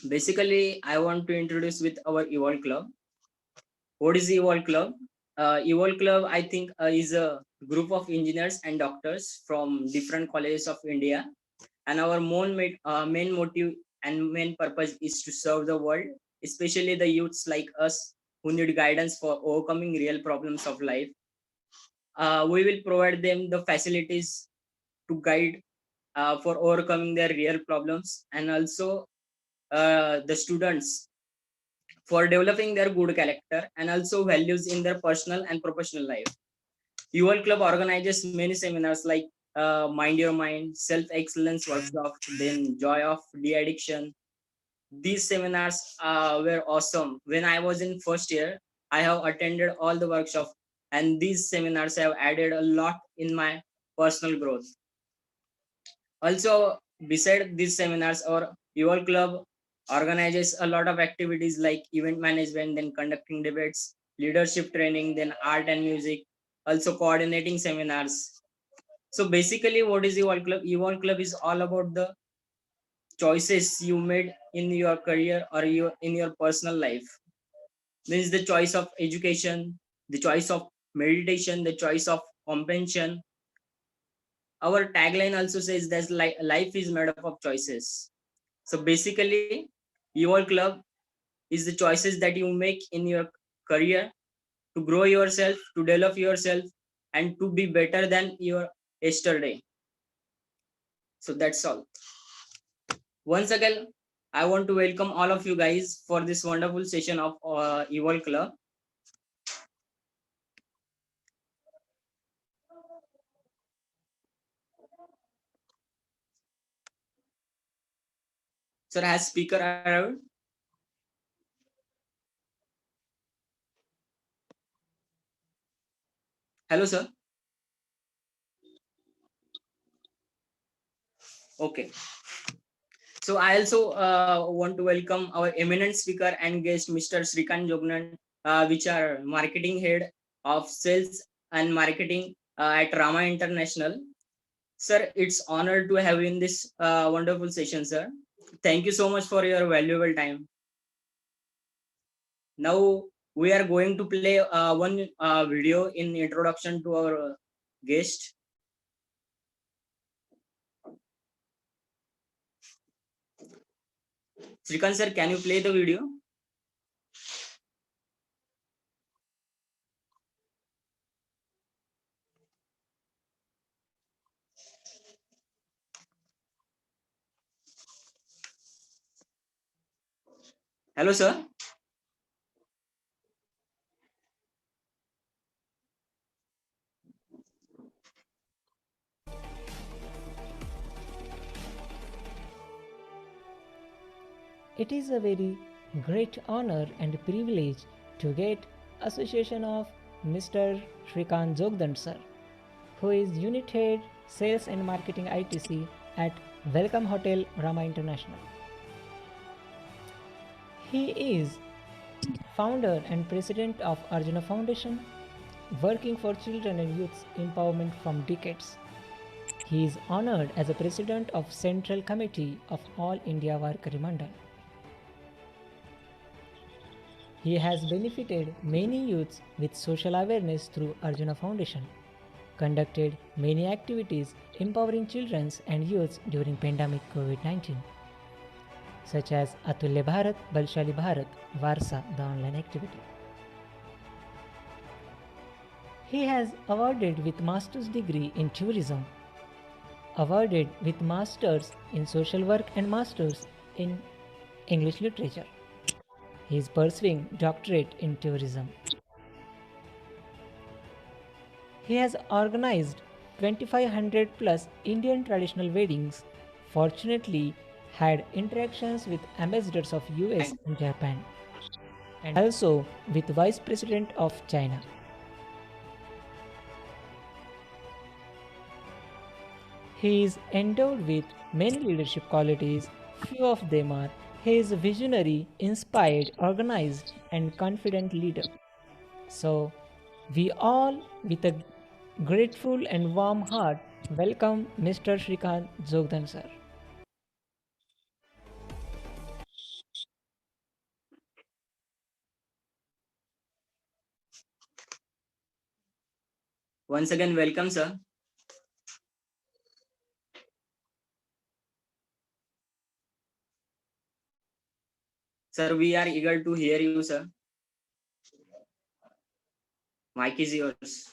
Basically, I want to introduce with our Evolve Club. What is Evolve Club? Evolve Club, I think, is a group of engineers and doctors from different colleges of India, and our main motive and main purpose is to serve the world, especially the youths like us who need guidance for overcoming real problems of life. We will provide them the facilities to guide for overcoming their real problems, and also the students for developing their good character and also values in their personal and professional life. UL Club organizes many seminars like Mind Your Mind, Self Excellence Workshop, then Joy of De-Addiction. These seminars were awesome. When I was in first year, I have attended all the workshops, and these seminars have added a lot in my personal growth. Also, beside these seminars, our UL Club organizes a lot of activities like event management, then conducting debates, leadership training, then art and music, also coordinating seminars. So basically, what is Evolve Club? Evolve Club is all about the choices you made in your career or in your personal life. This is the choice of education, the choice of meditation, the choice of compassion. Our tagline also says that life is made up of choices. So basically, Evolve Club is the choices that you make in your career to grow yourself, to develop yourself, and to be better than your yesterday. So that's all. Once again, I want to welcome all of you guys for this wonderful session of Evolve Club. Sir, has speaker arrived? Hello, sir. Okay. So I also want to welcome our eminent speaker and guest, Mr. Srikant Jognan, which are marketing head of sales and marketing at Rama International. Sir, it's honor to have you in this wonderful session, sir. Thank you so much for your valuable time. Now we are going to play one video in introduction to our guest. Srikant sir, can you play the video? Hello, sir. It is a very great honor and privilege to get association of Mr. Shrikant Jogdan sir, who is Unit Head Sales and Marketing ITC at Welcome Hotel Rama International. He is founder and president of Arjuna Foundation, working for children and youth empowerment from decades. He is honored as a president of Central Committee of All India Varkari Mandal. He has benefited many youths with social awareness through Arjuna Foundation, conducted many activities empowering children and youths during pandemic COVID-19, such as Atulya Bharat, Balshali Bharat, Varsa, the online activity. He has awarded with master's degree in tourism, awarded with masters in social work and masters in English literature. He is pursuing doctorate in tourism. He has organized 2500 plus Indian traditional weddings, fortunately had interactions with ambassadors of US and Japan, and also with Vice President of China. He is endowed with many leadership qualities. Few of them are: he is a visionary, inspired, organized, and confident leader. So, we all, with a grateful and warm heart, welcome Mr. Shrikant Jogdan sir. Once again, welcome, sir. Sir, we are eager to hear you, sir. Mic is yours.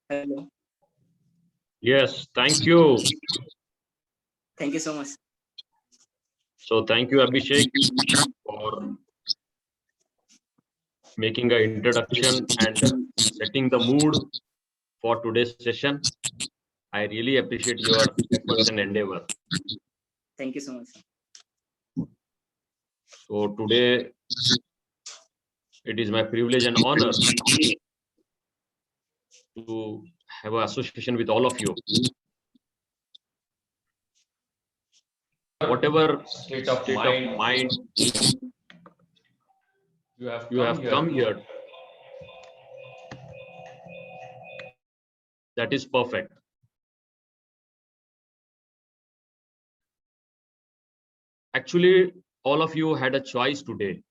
Hello. Yes, thank you. Thank you so much. So thank you, Abhishek, for making an introduction and setting the mood for today's session. I really appreciate your efforts and endeavor. Thank you so much. So today, it is my privilege and honor to have an association with all of you. Whatever state of mind you have come here, that is perfect. Actually, all of you had a choice today.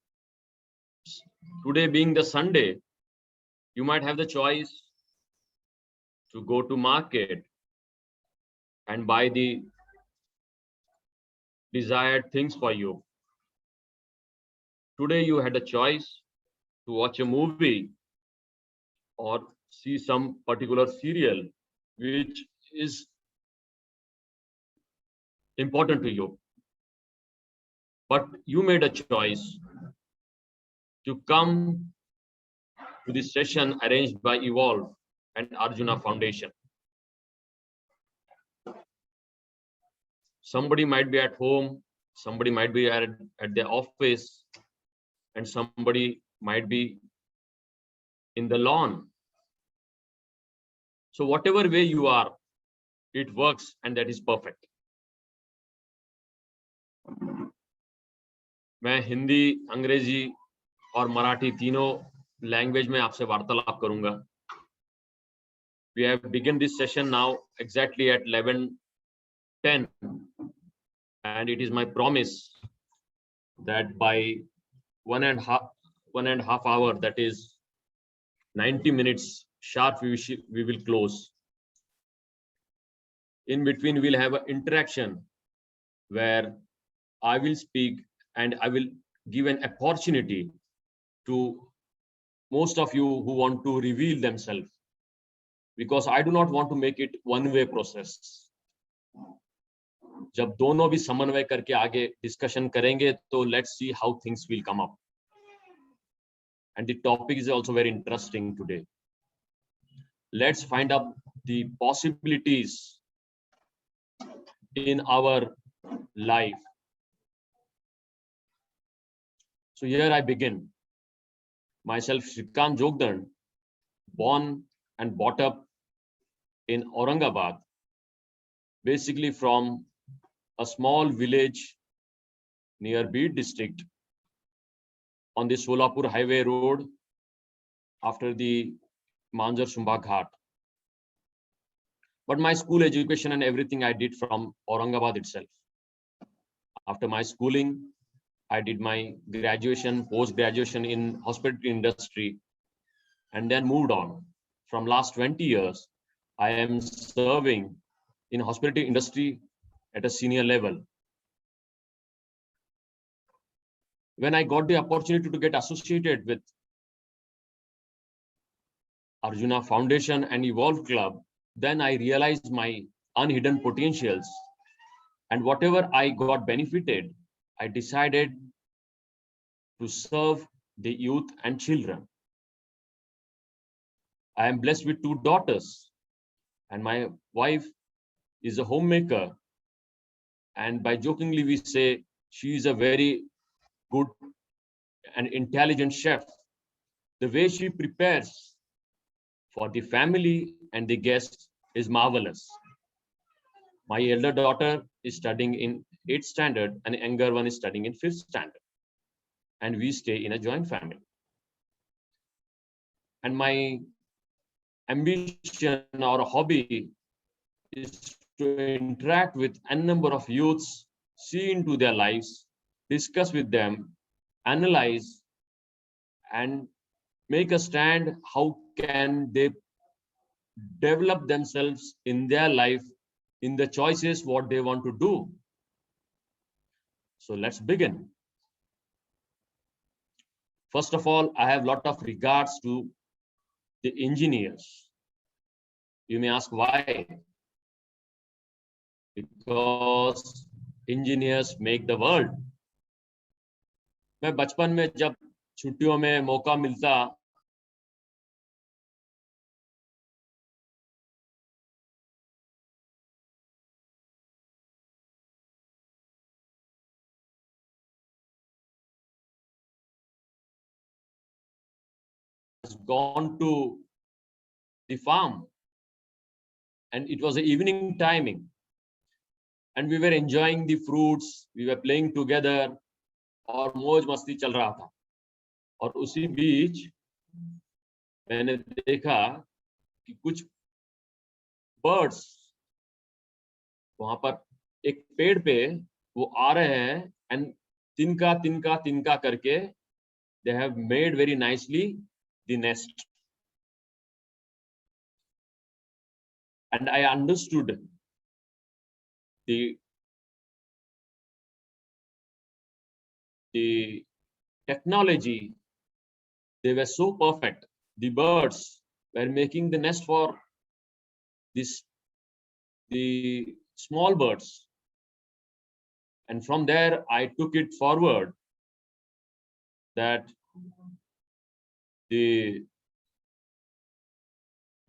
Today being the Sunday, you might have the choice to go to market and buy the desired things for you. Today you had a choice to watch a movie or see some particular serial which is important to you. But you made a choice to come to this session arranged by Evolve and Arjuna Foundation. Somebody might be at home, somebody might be at their office, and somebody might be in the lawn. So whatever way you are, it works and that is perfect. मैं हिंदी, अंग्रेजी और मराठी तीनों language में आपसे वार्तालाप करूंगा. We have begun this session now exactly at 11:10, and it is my promise that by one and a half hour, that is 90 minutes sharp, we will close. In between, we'll have an interaction where I will speak and I will give an opportunity to most of you who want to reveal themselves, because I do not want to make it one-way process. जब दोनों भी समन्वय करके आगे discussion करेंगे तो let's see how things will come up. And the topic is also very interesting today. Let's find out the possibilities in our life. So here I begin. Myself, Shrikant Jogdan, born and brought up in Aurangabad, basically from a small village near Beed district on the Solapur highway road after the Manjar Shumba Ghat. But my school education and everything I did from Aurangabad itself. After my schooling, I did my graduation, post-graduation in hospitality industry, and then moved on. From last 20 years, I am serving in hospitality industry at a senior level. When I got the opportunity to get associated with Arjuna Foundation and Evolve Club, then I realized my unhidden potentials, and whatever I got benefited, I decided to serve the youth and children. I am blessed with 2 daughters, and my wife is a homemaker. And by jokingly, we say she is a very good and intelligent chef. The way she prepares for the family and the guests is marvelous. My elder daughter is studying in 8th standard and younger one is studying in 5th standard. And we stay in a joint family. And my ambition or a hobby is to interact with a number of youths, see into their lives, discuss with them, analyze, and make a stand. How can they develop themselves in their life, in the choices what they want to do? So let's begin. First of all, I have a lot of regards to the engineers. You may ask why? Because engineers make the world. मैं बचपन में जब छुट्टियों में मौका मिलता, has gone to the farm, and it was the evening timing, and we were enjoying the fruits, we were playing together, और मौज मस्ती चल रहा था. और उसी बीच मैंने देखा कि कुछ बर्ड्स वहां पर एक पेड़ पे वो आ रहे हैं, एंड तिनका तिनका तिनका करके they have made very nicely the nest. And I understood the technology. They were so perfect. The birds were making the nest for the small birds. And from there, I took it forward that there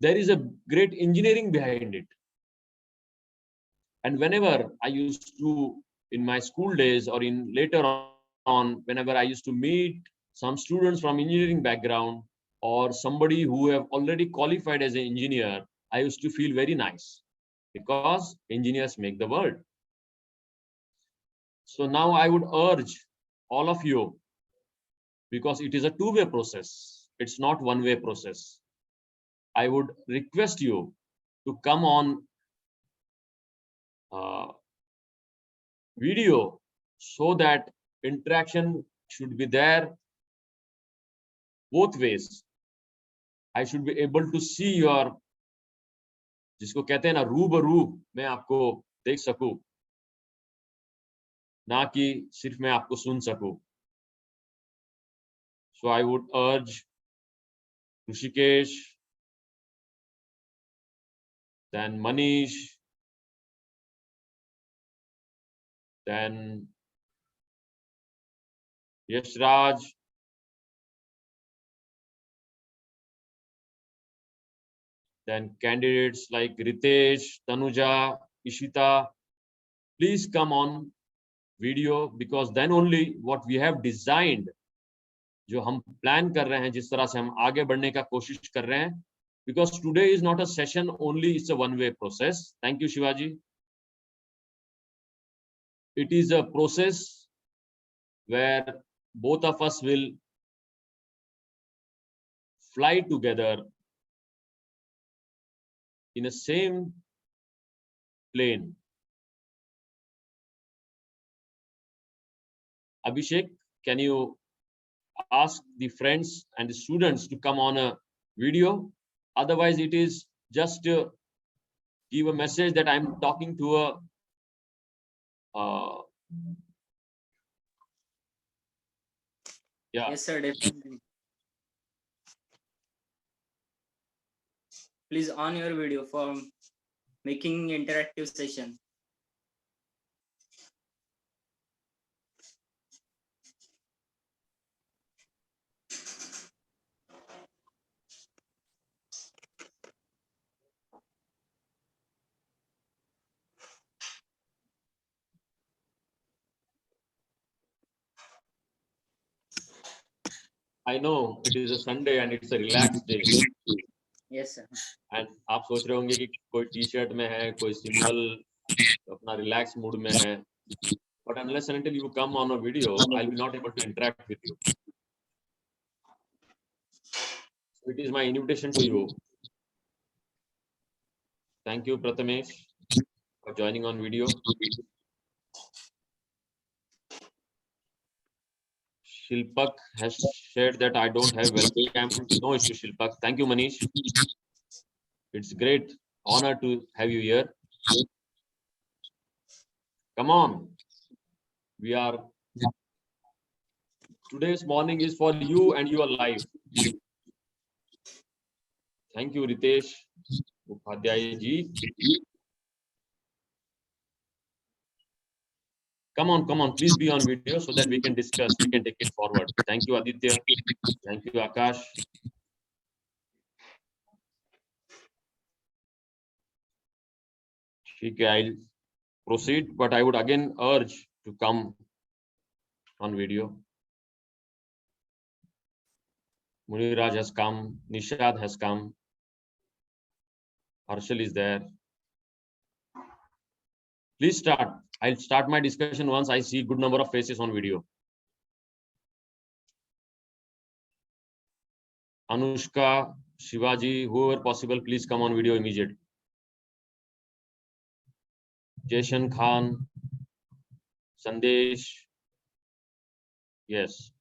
is a great engineering behind it. And whenever I used to, in my school days or in later on, whenever I used to meet some students from engineering background or somebody who have already qualified as an engineer, I used to feel very nice, because engineers make the world. So now I would urge all of you, because it is a two-way process, it's not one-way process. I would request you to come on video, so that interaction should be there both ways. I should be able to see your, जिसको कहते हैं ना रूबरू, मैं आपको देख सकूं, ना कि सिर्फ मैं आपको सुन सकूं. So I would urge Rishikesh, then Manish, then Yashraj, then candidates like Ritesh, Tanuja, Ishita, please come on video, because then only what we have designed, जो हम प्लान कर रहे हैं, जिस तरह से हम आगे बढ़ने का कोशिश कर रहे हैं, because today is not a session only, it's a one-way process. Thank you, Shivaji. It is a process where both of us will fly together in a same plane. Abhishek, can you ask the friends and the students to come on a video? Otherwise, it is just to give a message that I'm talking to a yeah. Yes, sir, definitely. Please on your video for making interactive session. I know it is a Sunday and it's a relaxed day. Yes, sir. And आप सोच रहे होंगे कि कोई T-shirt में है, कोई simple अपना रिलैक्स मूड में है. But unless and until you come on a video, I'll be not able to interact with you. So it is my invitation to you Thank you, Prathamesh, for joining on video. Shilpak has shared that I don't have webcam. No issue, Shilpak. Thank you, Manish. It's great honor to have you here. Come on. We are today's morning is for you and your life. Thank you, Ritesh Upadhyay ji. Come on, please be on video so that we can discuss, we can take it forward. Thank you, Aditya. Thank you, Akash. Okay, I'll proceed, but I would again urge to come on video. Muniraj has come, Nishad has come, Harshal is there. Please start. I'll start my discussion once I see good number of faces on video. Anushka, Shivaji, whoever possible, please come on video immediately. Jason Khan, Sandesh. Yes,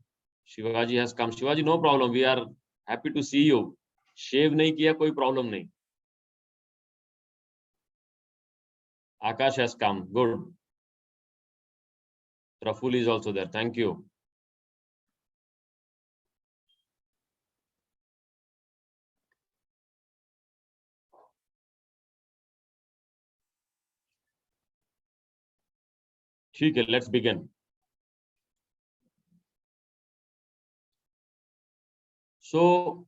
Shivaji has come. Shivaji, no problem. We are happy to see you. Shave nahi kiya, koi problem nahi. Akash has come. Good. Raful is also there. Thank you. Okay, let's begin. So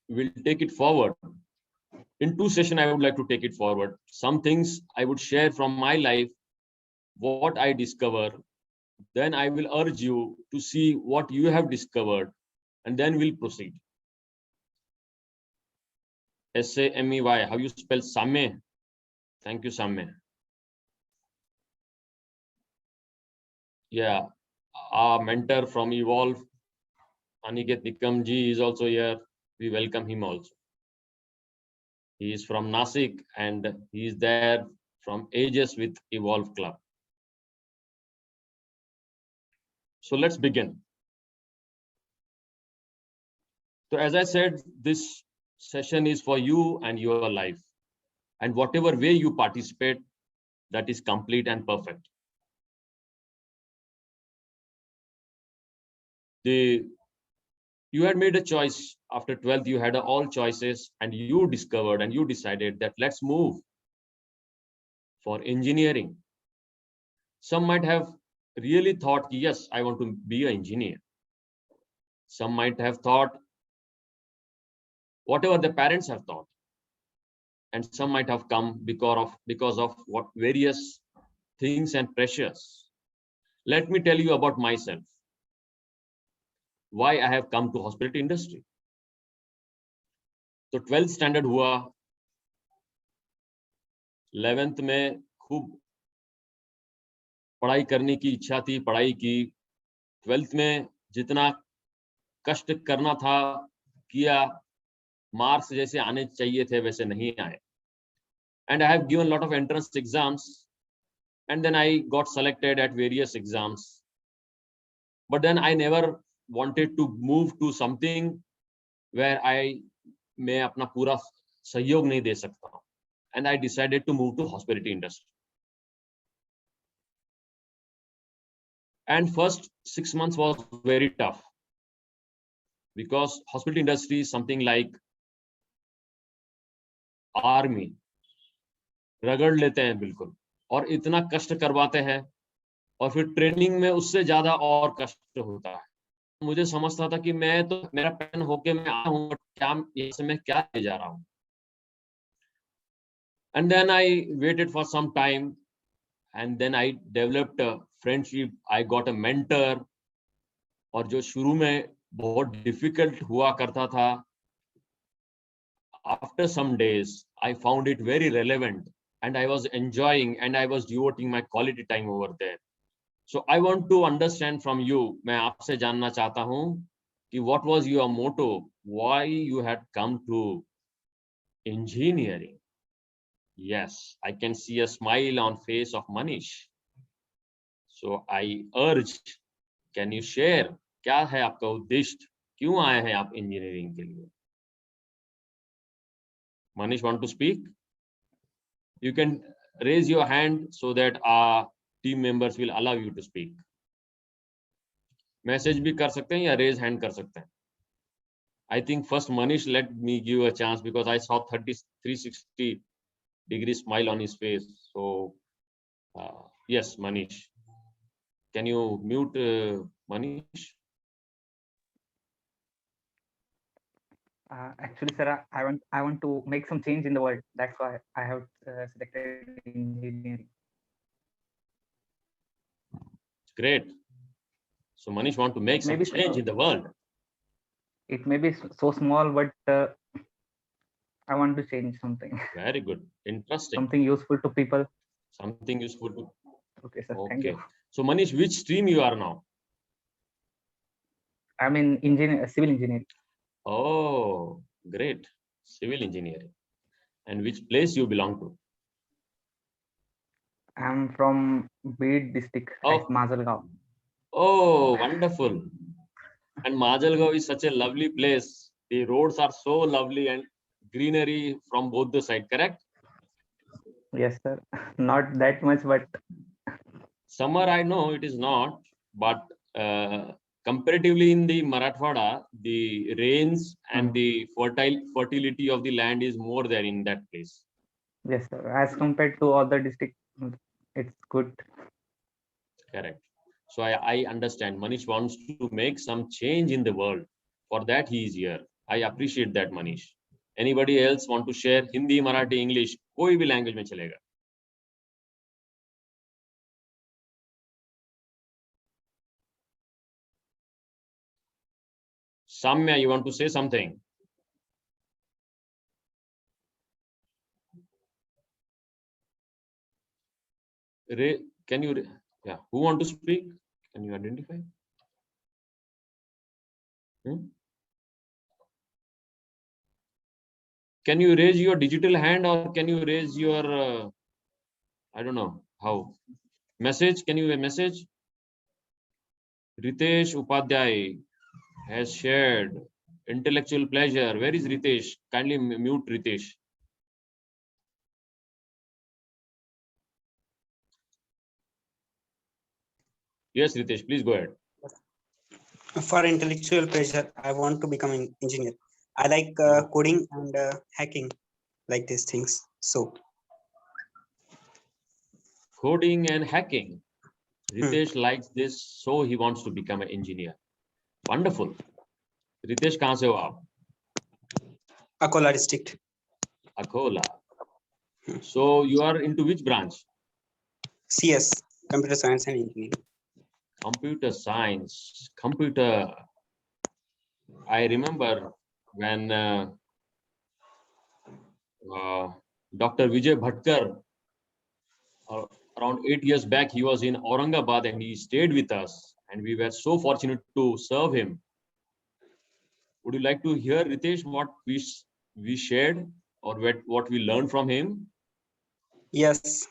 we'll take it forward. In two sessions, I would like to take it forward. Some things I would share from my life, what I discover. Then I will urge you to see what you have discovered, and then we'll proceed. SAMEY, how you spell Same? Thank you, Same. Yeah, our mentor from Evolve, Aniket Nikamji is also here. We welcome him also. He is from Nasik and he is there from ages with Evolve Club. So let's begin. So as I said, this session is for you and your life. And whatever way you participate, that is complete and perfect. You had made a choice after 12th, you had all choices and you discovered and you decided that let's move for engineering. Some might have really thought, yes, I want to be an engineer. Some might have thought whatever the parents have thought. And some might have come because of what various things and pressures. Let me tell you about myself. Why I have come to hospitality industry. So 12th standard हुआ, 11th में खूब पढ़ाई करने की इच्छा थी, पढ़ाई की, 12th में जितना कष्ट करना था किया, मार्क्स जैसे आने चाहिए थे वैसे नहीं आए. And I have given a lot of entrance exams and then I got selected at various exams. But then I never wanted to move to something where मैं अपना पूरा सहयोग नहीं दे सकता. And I decided to move to hospitality industry. And first 6 months was very tough because hospitality industry is something like army. रगड़ लेते हैं बिल्कुल और इतना कष्ट करवाते हैं और फिर ट्रेनिंग में उससे ज्यादा और कष्ट होता है. मुझे समझता था कि मैं तो मेरा पैन होके मैं आया हूँ, क्या इससे मैं क्या ले जा रहा हूँ. And then I waited for some time and then I developed a friendship. I got a mentor. और जो शुरू में बहुत difficult हुआ करता था, after some days I found it very relevant and I was enjoying and I was devoting my quality time over there. So I want to understand from you, मैं आपसे जानना चाहता हूँ कि what was your motto, why you had come to engineering. Yes, I can see a smile on face of Manish. So I urge, can you share क्या है आपका उद्देश्य, क्यों आए हैं आप इंजीनियरिंग के लिए? Manish want to speak? You can raise your hand so that our team members will allow you to speak. Message भी कर सकते हैं या रेज हैंड कर सकते हैं. I think first Manish let me give a chance because I saw 360-degree smile on his face. So yes, Manish, can you mute Manish? Actually, sir, I want to make some change in the world. That's why I have selected engineering. Great. So Manish want to make some Maybe change in the world. It may be so small, but I want to change something. Very good. Interesting. Something useful to people. Something useful to. Okay, sir. Thank you. So Manish, which stream you are now? I'm in civil engineering. Oh, great. Civil engineering. And which place you belong to? I'm from Bid district at Mazalgaon. Oh, wonderful. And Mazalgaon is such a lovely place. The roads are so lovely and greenery from both the sides, correct? Yes, sir. Not that much, but summer I know it is not, but comparatively in the Marathwada, the rains and the fertility of the land is more there in that place. Yes, sir. As compared to other districts, it's good. Correct. So I understand. Manish wants to make some change in the world. For that he is here. I appreciate that, Manish. Anybody else want to share? Hindi, Marathi, English, कोई भी language में चलेगा. Samya, you want to say something? Can you, yeah, who want to speak? Can you identify? Can you raise your digital hand or can you raise your, I don't know how. Message, can you message? Ritesh Upadhyay has shared intellectual pleasure. Where is Ritesh? Kindly mute Ritesh. Yes, Ritesh, please go ahead. For intellectual pleasure, I want to become an engineer. I like coding and hacking, like these things. So coding and hacking. Ritesh likes this, so he wants to become an engineer. Wonderful. Ritesh, कहाँ से हो आप? Akola district. Akola. So you are into which branch? CS, computer science and engineering. Computer science, computer. I remember when Dr. Vijay Bhatkar, around 8 years back, he was in Aurangabad and he stayed with us and we were so fortunate to serve him. Would you like to hear, Ritesh, what we shared or what we learned from him? Yes.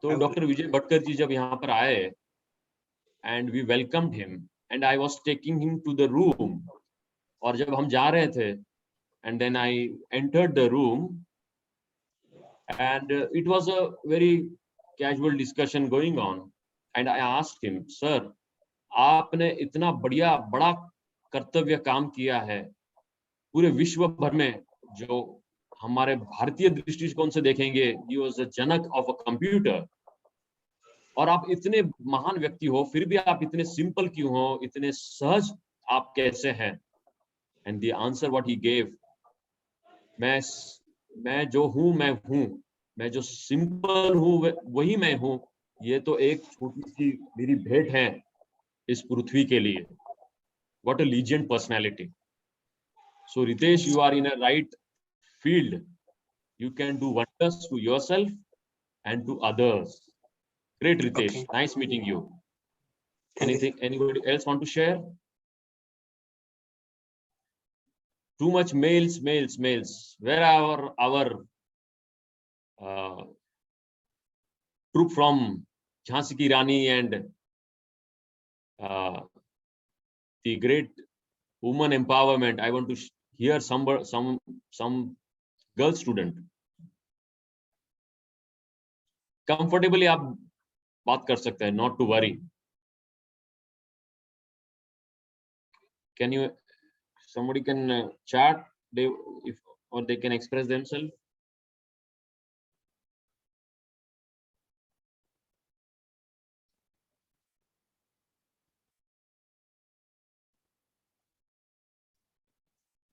So Dr. Vijay Bhatkar ji jab yahan par aaye and we welcomed him and I was taking him to the room. और जब हम जा रहे थे and then I entered the room and it was a very casual discussion going on and I asked him, sir, आपने इतना बड़ा कर्तव्य काम किया है पूरे विश्व भर में जो हमारे भारतीय दृष्टिकोण से देखेंगे he was a Janak of a computer और आप इतने महान व्यक्ति हो फिर भी आप इतने सिंपल क्यों हो इतने सहज आप कैसे हैं and the answer what he gave मैं जो हूं मैं जो सिंपल हूं वही मैं हूं ये तो एक छोटी सी मेरी भेंट है इस पृथ्वी के लिए what a legend personality. So Ritesh, you are in a right field. You can do wonders to yourself and to others. Great, Ritesh. Okay. Nice meeting you. Anybody else want to share? Too much mails. Where are our troop from Jhansi Ki Rani and the great woman empowerment. I want to hear some girl student. Comfortably आप बात कर सकते हैं, not to worry. Can you, somebody can chat, or they can express themselves.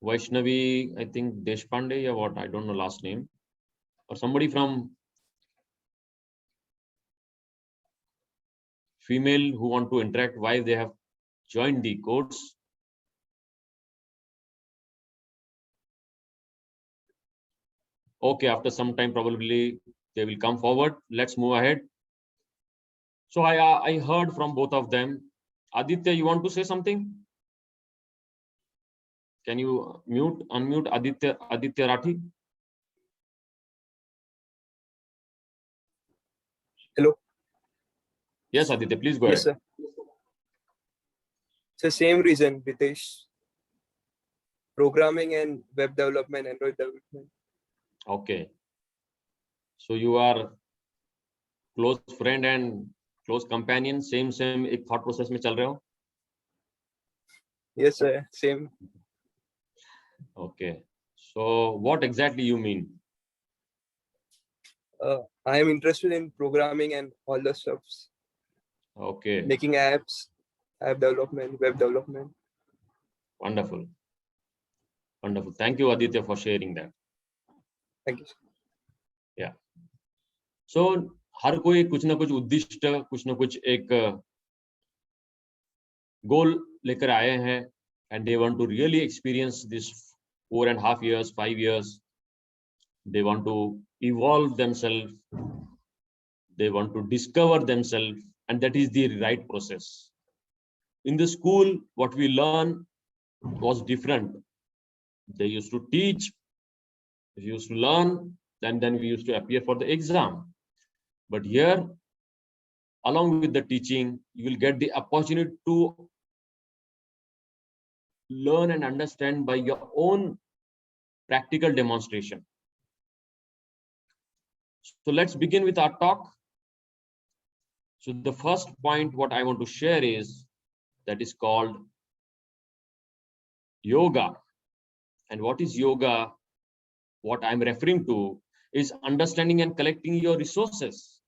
Vaishnavi, I think Deshpande or what, I don't know last name, or somebody from female who want to interact, why they have joined the course. Okay, after some time probably they will come forward. Let's move ahead. So I heard from both of them. Aditya, you want to say something? Can you unmute Aditya Rathi? Hello. Yes, Aditya, please go ahead. Yes, sir. It's the same reason, Ritesh. Programming and web development, Android development. Okay. So you are close friend and close companion, same एक thought process में चल रहे हो? Yes, sir. Same. Okay. So what exactly you mean? I am interested in programming and all the stuffs. Okay. Making apps, app development, web development. Wonderful. Wonderful. Thank you, Aditya, for sharing that. Thank you, sir. Yeah. So हर कोई कुछ ना कुछ उद्दिष्ट, कुछ ना कुछ एक गोल लेकर आए हैं, and they want to really experience this 4.5 years, 5 years. They want to evolve themselves. They want to discover themselves, and that is the right process. In the school, what we learn was different. They used to teach, we used to learn, and then we used to appear for the exam. But here, along with the teaching, you will get the opportunity to learn and understand by your own practical demonstration. So let's begin with our talk. So the first point what I want to share is that is called yoga. And what is yoga? What I'm referring to is understanding and collecting your resources.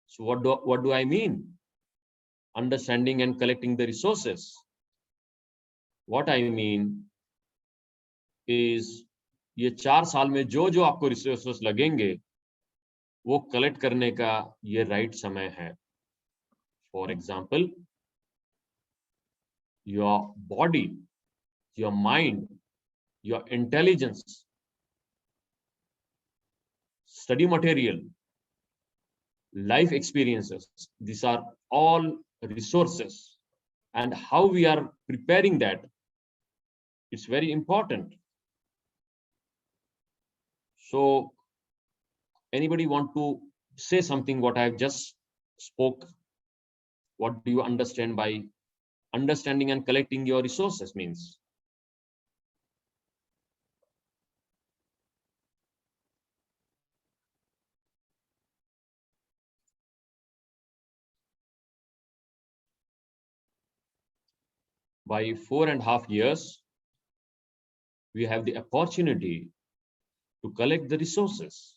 So what do I mean? Understanding and collecting the resources. What I mean is ये 4 साल में जो आपको resources लगेंगे वो collect करने का ये राइट समय है. For example, your body, your mind, your intelligence, study material, life experiences, these are all resources, and how we are preparing that, it's very important. So anybody want to say something what I've just spoke? What do you understand by understanding and collecting your resources means? By 4.5 years, we have the opportunity to collect the resources.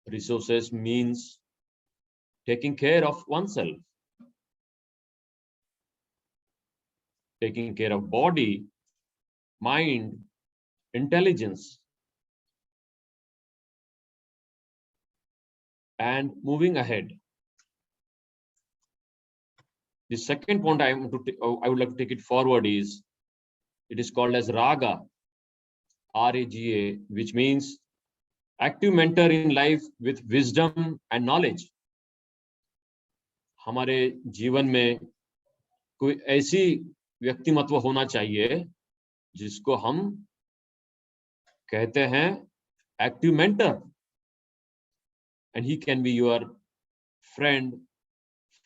Resources means taking care of oneself, taking care of body, mind, intelligence, and moving ahead. The second point I would like to take it forward is, it is called as Raga, R-A-G-A, which means active mentor in life with wisdom and knowledge. हमारे जीवन में कोई ऐसी व्यक्तिमत्व होना चाहिए जिसको हम कहते हैं active mentor, and he can be your friend,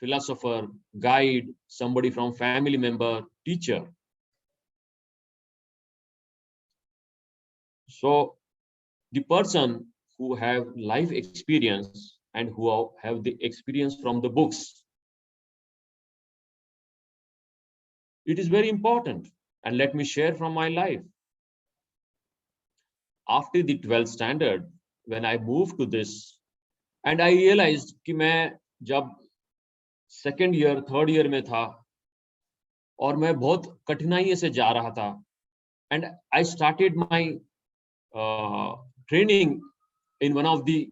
philosopher, guide, somebody from family member, teacher. So the person who have life experience and who have the experience from the books, it is very important. And let me share from my life. After the 12th standard, when I moved to this, and I realized कि मैं जब second year, third year में था और मैं बहुत कठिनाई से जा रहा था, and I started my training in one of the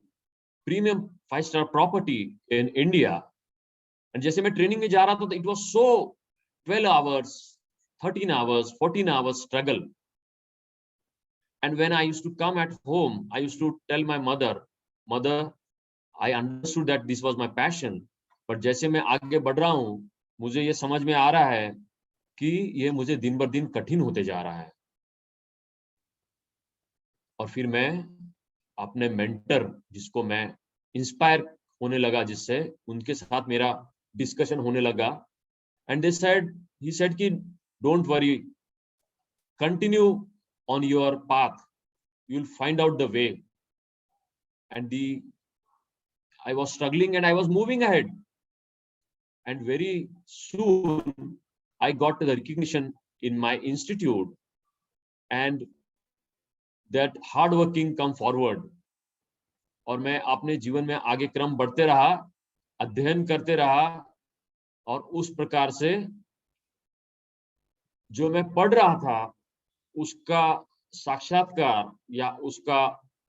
premium 5-star property in India. And जैसे मैं training में जा रहा था, it was so 12 hours, 13 hours, 14 hours struggle. And when I used to come at home, I used to tell my mother, I understood that this was my passion, but जैसे मैं आगे बढ़ रहा हूँ, मुझे ये समझ में आ रहा है कि ये मुझे दिन बर दिन कठिन होते जा रहा है. और फिर मैं अपने मेंटर, जिसको मैं इंस्पायर होने लगा, जिससे उनके साथ मेरा डिस्कशन होने लगा, and he said कि don't worry, continue on your path, you'll find out the way. And I was struggling and I was moving ahead, and very soon I got the recognition in my institute, and that hard working come forward. और मैं अपने जीवन में आगे क्रम बढ़ते रहा, अध्ययन करते रहा, और उस प्रकार से जो मैं पढ़ रहा था उसका साक्षात्कार या उसका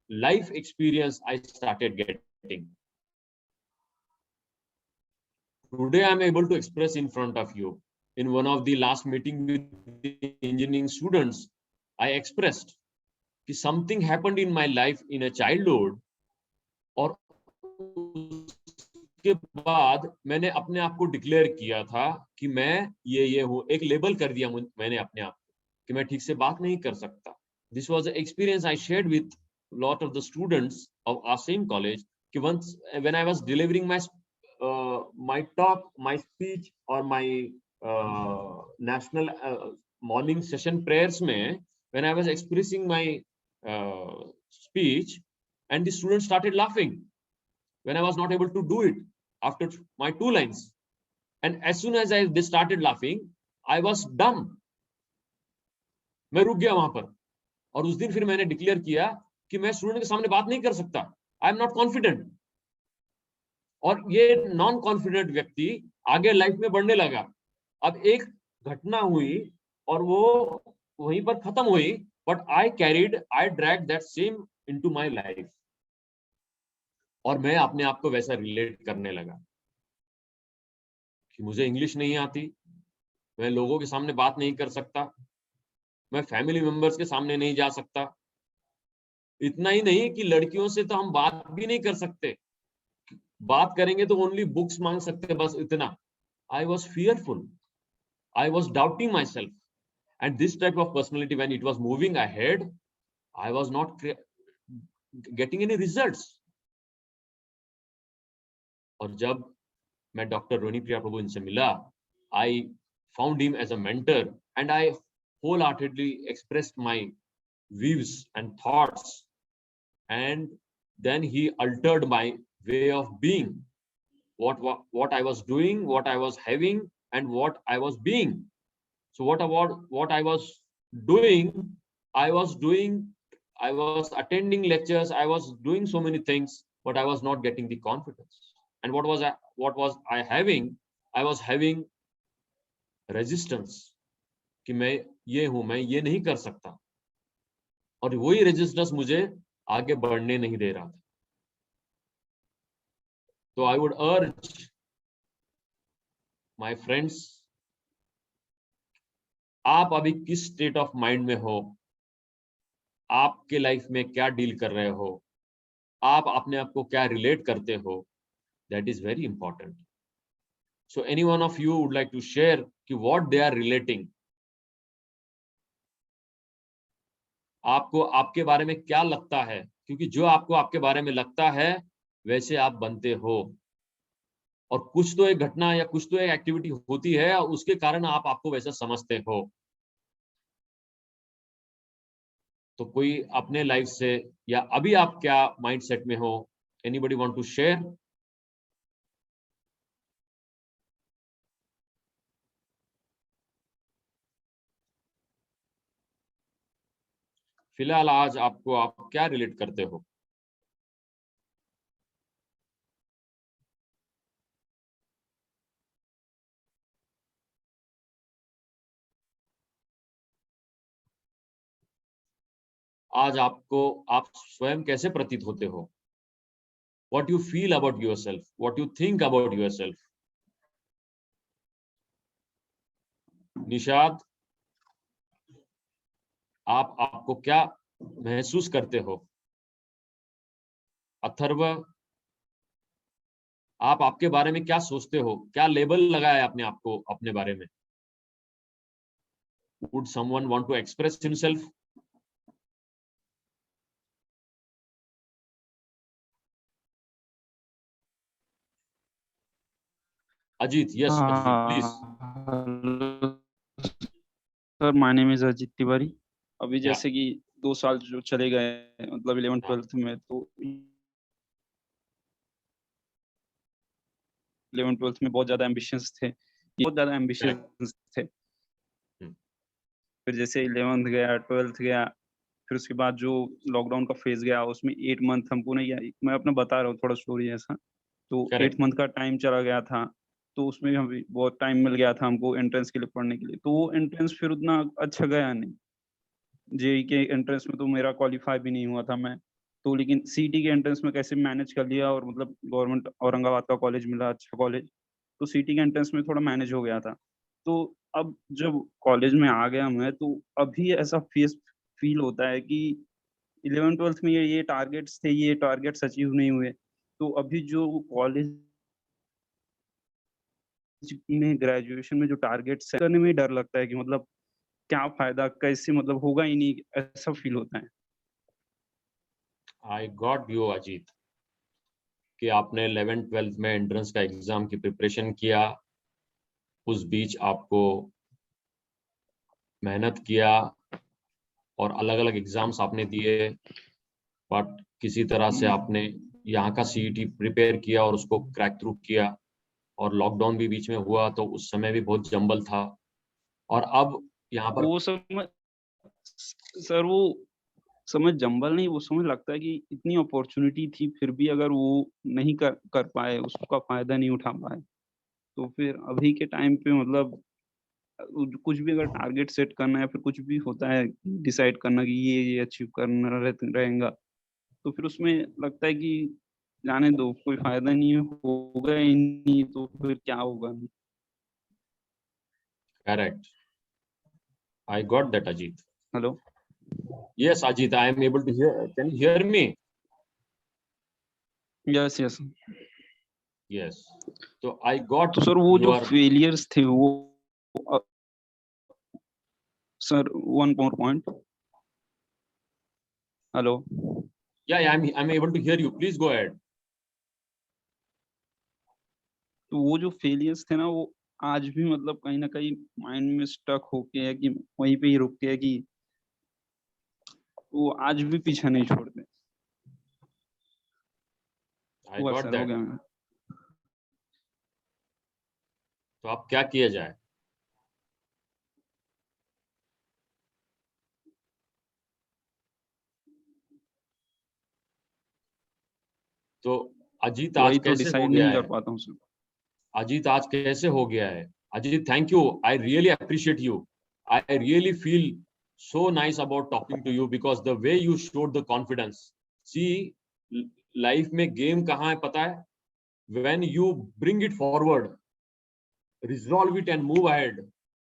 life experience I started getting. Today I am able to express in front of you. In one of the last meeting with the engineering students, I expressed कि something happened in my life in a childhood, और उसके बाद मैंने अपने आप को declare किया था कि मैं ये हूँ, एक लेबल कर दिया मैंने अपने आप कि मैं ठीक से बात नहीं कर सकता. This was the experience I shared with lot of the students of our same college. कि once when I was delivering my talk, my speech or my national morning session prayers में, when I was expressing my speech, and the students started laughing when I was not able to do it after my 2 lines, and as soon as they started laughing, I was dumb. मैं रुक गया वहां पर, और उस दिन फिर मैंने डिक्लेयर किया कि मैं स्टूडेंट के सामने बात नहीं कर सकता, आई एम नॉट कॉन्फिडेंट. और ये नॉन कॉन्फिडेंट व्यक्ति आगे लाइफ में बढ़ने लगा. अब एक घटना हुई और वो वहीं पर खत्म हुई, but I drag that same into my life, और मैं अपने आप को वैसा रिलेट करने लगा कि मुझे इंग्लिश नहीं आती, मैं लोगों के सामने बात नहीं कर सकता, मैं फैमिली मेंबर्स के सामने नहीं जा सकता. इतना ही नहीं कि लड़कियों से तो हम बात भी नहीं कर सकते, बात करेंगे तो ओनली बुक्स मांग सकते, बस इतना. I was fearful, I was doubting myself, and this type of personality when it was moving ahead, I was not getting any results. और जब मैं डॉक्टर रोनी प्रिया प्रभु इनसे मिला, I found him as a mentor, and I wholeheartedly expressed my views and thoughts, and then he altered my way of being, what I was doing, what I was having, and what I was being. So what I was doing, I was attending lectures, I was doing so many things, but I was not getting the confidence. And what was I having? I was having resistance कि मैं ये हूं, मैं ये नहीं कर सकता, और वही रेजिस्टेंस मुझे आगे बढ़ने नहीं दे रहा था. तो आई वुड अर्ज माय फ्रेंड्स, आप अभी किस स्टेट ऑफ माइंड में हो, आपके लाइफ में क्या डील कर रहे हो, आप अपने आप को क्या रिलेट करते हो, that is very important. So any one of you would like to share कि व्हाट दे आर रिलेटिंग, आपको आपके बारे में क्या लगता है क्योंकि जो आपको आपके बारे में लगता है वैसे आप बनते हो, और कुछ तो एक घटना या कुछ तो एक एक्टिविटी होती है और उसके कारण आप आपको वैसा समझते हो। तो कोई अपने लाइफ से या अभी आप क्या माइंडसेट में हो, एनीबॉडी वांट टू शेयर? फिलहाल आज आपको आप क्या रिलेट करते हो? आज आपको आप स्वयं कैसे प्रतीत होते हो? What you feel about yourself? What you think about yourself? Nishad, आप आपको क्या महसूस करते हो? अथर्व, आप आपके बारे में क्या सोचते हो? क्या लेबल लगाया है आपने आपको अपने बारे में? Would someone want to express himself? Ajit, yes, Ajit, please. Hello sir, my name is Ajit Tiwari. अभी Yeah. जैसे कि 2 साल जो चले गए मतलब 11th-12th में, तो 11th-12th में बहुत ज्यादा एम्बिशंस थे, थे। फिर जैसे 11th गया, 12th गया, फिर उसके बाद जो लॉकडाउन का फेज गया उसमें 8 मंथ हमको नहीं गया। मैं अपना बता रहा हूँ थोड़ा स्टोरी ऐसा। तो Correct. 8 मंथ का टाइम चला गया था, तो उसमें भी हमें बहुत टाइम मिल गया था हमको एंट्रेंस के लिए पढ़ने के लिए। तो वो एंट्रेंस फिर उतना अच्छा गया नहीं। जेई के एंट्रेंस में तो मेरा क्वालिफाई भी नहीं हुआ था मैं, तो लेकिन सीटी के एंट्रेंस में कैसे मैनेज कर लिया, और मतलब गवर्नमेंट औरंगाबाद का कॉलेज मिला, अच्छा कॉलेज। तो सीटी के एंट्रेंस में थोड़ा मैनेज हो गया था। तो अब जब कॉलेज में आ गया मैं, तो अभी ऐसा फील होता है कि 11th-12th में ये टारगेट्स थे, ये टारगेट्स अचीव नहीं हुए। तो अभी जो कॉलेज में ग्रेजुएशन में जो टारगेट्स सेट करने में डर लगता है कि मतलब क्या फायदा, कैसे मतलब होगा ही नहीं, ऐसा फील होता है। I got you, Ajit, कि आपने 11th-12th में एंट्रेंस का एग्जाम की प्रिपरेशन किया, उस बीच आपको मेहनत किया और अलग-अलग एग्जाम्स आपने दिए, बट किसी तरह से आपने यहाँ का सीईटी प्रिपेयर किया और उसको क्रैक थ्रू किया, और लॉकडाउन भी बीच में हुआ तो उस समय भी बहुत जंबल था, और अब यहाँ पर वो समय सर, वो समय जंबल नहीं, वो समय लगता है कि इतनी अपॉर्चुनिटी थी, फिर भी अगर वो नहीं कर पाए, उसका फायदा नहीं उठा पाए, तो फिर अभी के टाइम पे मतलब कुछ भी अगर टारगेट सेट करना है, फिर कुछ भी होता है डिसाइड करना कि ये अचीव करना रहेगा, तो फिर उसमें लगता है कि जाने दो, कोई फायदा नहीं है, होगा ही नहीं, तो फिर क्या होगा। Correct, I got that, Ajit. Hello. Yes, Ajit, I am able to hear. Can you hear me? Yes yes. Yes. So I got तो सर वो जो your फेलियर्स थे वो, sir one more point. Hello. yeah, I'm able to hear you. Please go ahead. तो वो जो failures थे ना, वो आज भी मतलब कहीं ना कहीं माइंड में स्टक होके है कि वहीं पे ही रुकते है, कि वो आज भी पीछा नहीं छोड़ते। I हुआ got सर, हो that. गया मैं। तो अब क्या किया जाए? तो अजीत आज वही तो कैसे हो डिसाइड गया नहीं है? कर पाता हूँ सर। अजीत आज कैसे हो गया है? Ajit, thank you. I really appreciate you. I really feel so nice about talking to you because the way you showed the confidence. See, life में game कहाँ है पता है? When you bring it forward, resolve it and move ahead,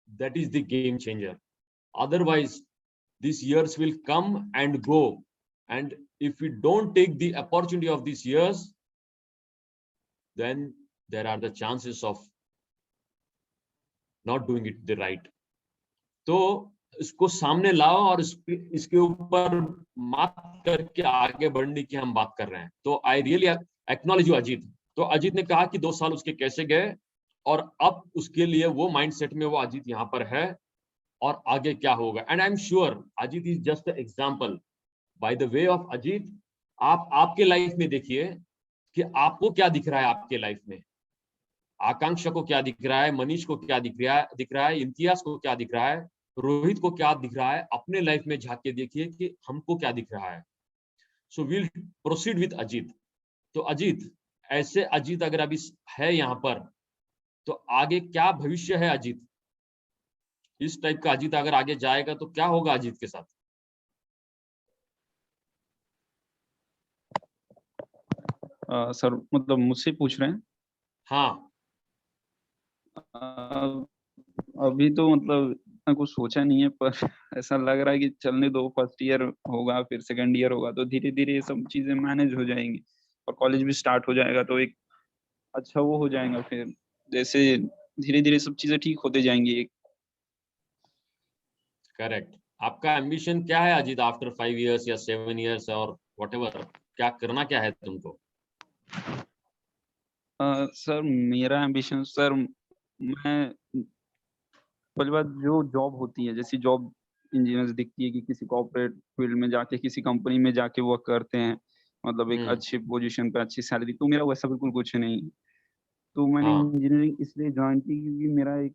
that is the game changer. Otherwise, these years will come and go. And if we don't take the opportunity of these years, then there are the chances of not doing it the right. तो इसको सामने लाओ और इसके ऊपर मात करके आगे बढ़ने की हम बात कर रहे हैं। तो I really acknowledge you Ajit. तो अजीत ने कहा कि 2 साल उसके कैसे गए और अब उसके लिए वो माइंडसेट में वो अजीत यहाँ पर है और आगे क्या होगा। And I am sure Ajit is just example. By the way of Ajit, आप आपके लाइफ में देखिए कि आपको क्या दिख रहा है आपके लाइफ में, आकांक्षा को क्या दिख रहा है, मनीष को क्या दिख रहा है, इम्तियाज को क्या दिख रहा है, रोहित को क्या दिख रहा है। अपने लाइफ में झांक के देखिए कि हमको क्या दिख रहा है। So will proceed with Ajit. तो अजीत, ऐसे अजीत अगर अभी है यहाँ पर, तो आगे क्या भविष्य है अजीत? इस टाइप का अजीत अगर आगे जाएगा तो क्या होगा अजीत के साथ? सर मतलब मुझसे पूछ रहे हैं? हाँ, अभी तो मतलब इतना कुछ सोचा नहीं है, पर ऐसा लग रहा है कि चलने दो। फर्स्ट ईयर होगा, फिर सेकंड ईयर होगा, तो धीरे धीरे ये सब चीजें मैनेज हो जाएंगी और कॉलेज भी स्टार्ट हो जाएगा, तो एक अच्छा वो हो जाएगा। फिर जैसे धीरे धीरे सब चीजें ठीक होते जाएंगी। करेक्ट। आपका एम्बिशन क्या है अजीत आफ्टर 5 इयर्स या 7 इयर्स और व्हाटएवर? क्या करना क्या है तुमको? सर मेरा एम्बिशन, सर मैं पहली बात, जो जॉब होती है, जैसी जॉब इंजीनियर्स दिखती है कि किसी कॉर्पोरेट फील्ड में जाके किसी कंपनी में जाके वर्क करते हैं, मतलब एक अच्छी पोजीशन पे अच्छी सैलरी, तो मेरा वैसा बिल्कुल कुछ नहीं है। तो मैंने हाँ, इंजीनियरिंग इसलिए ज्वाइन की क्योंकि मेरा एक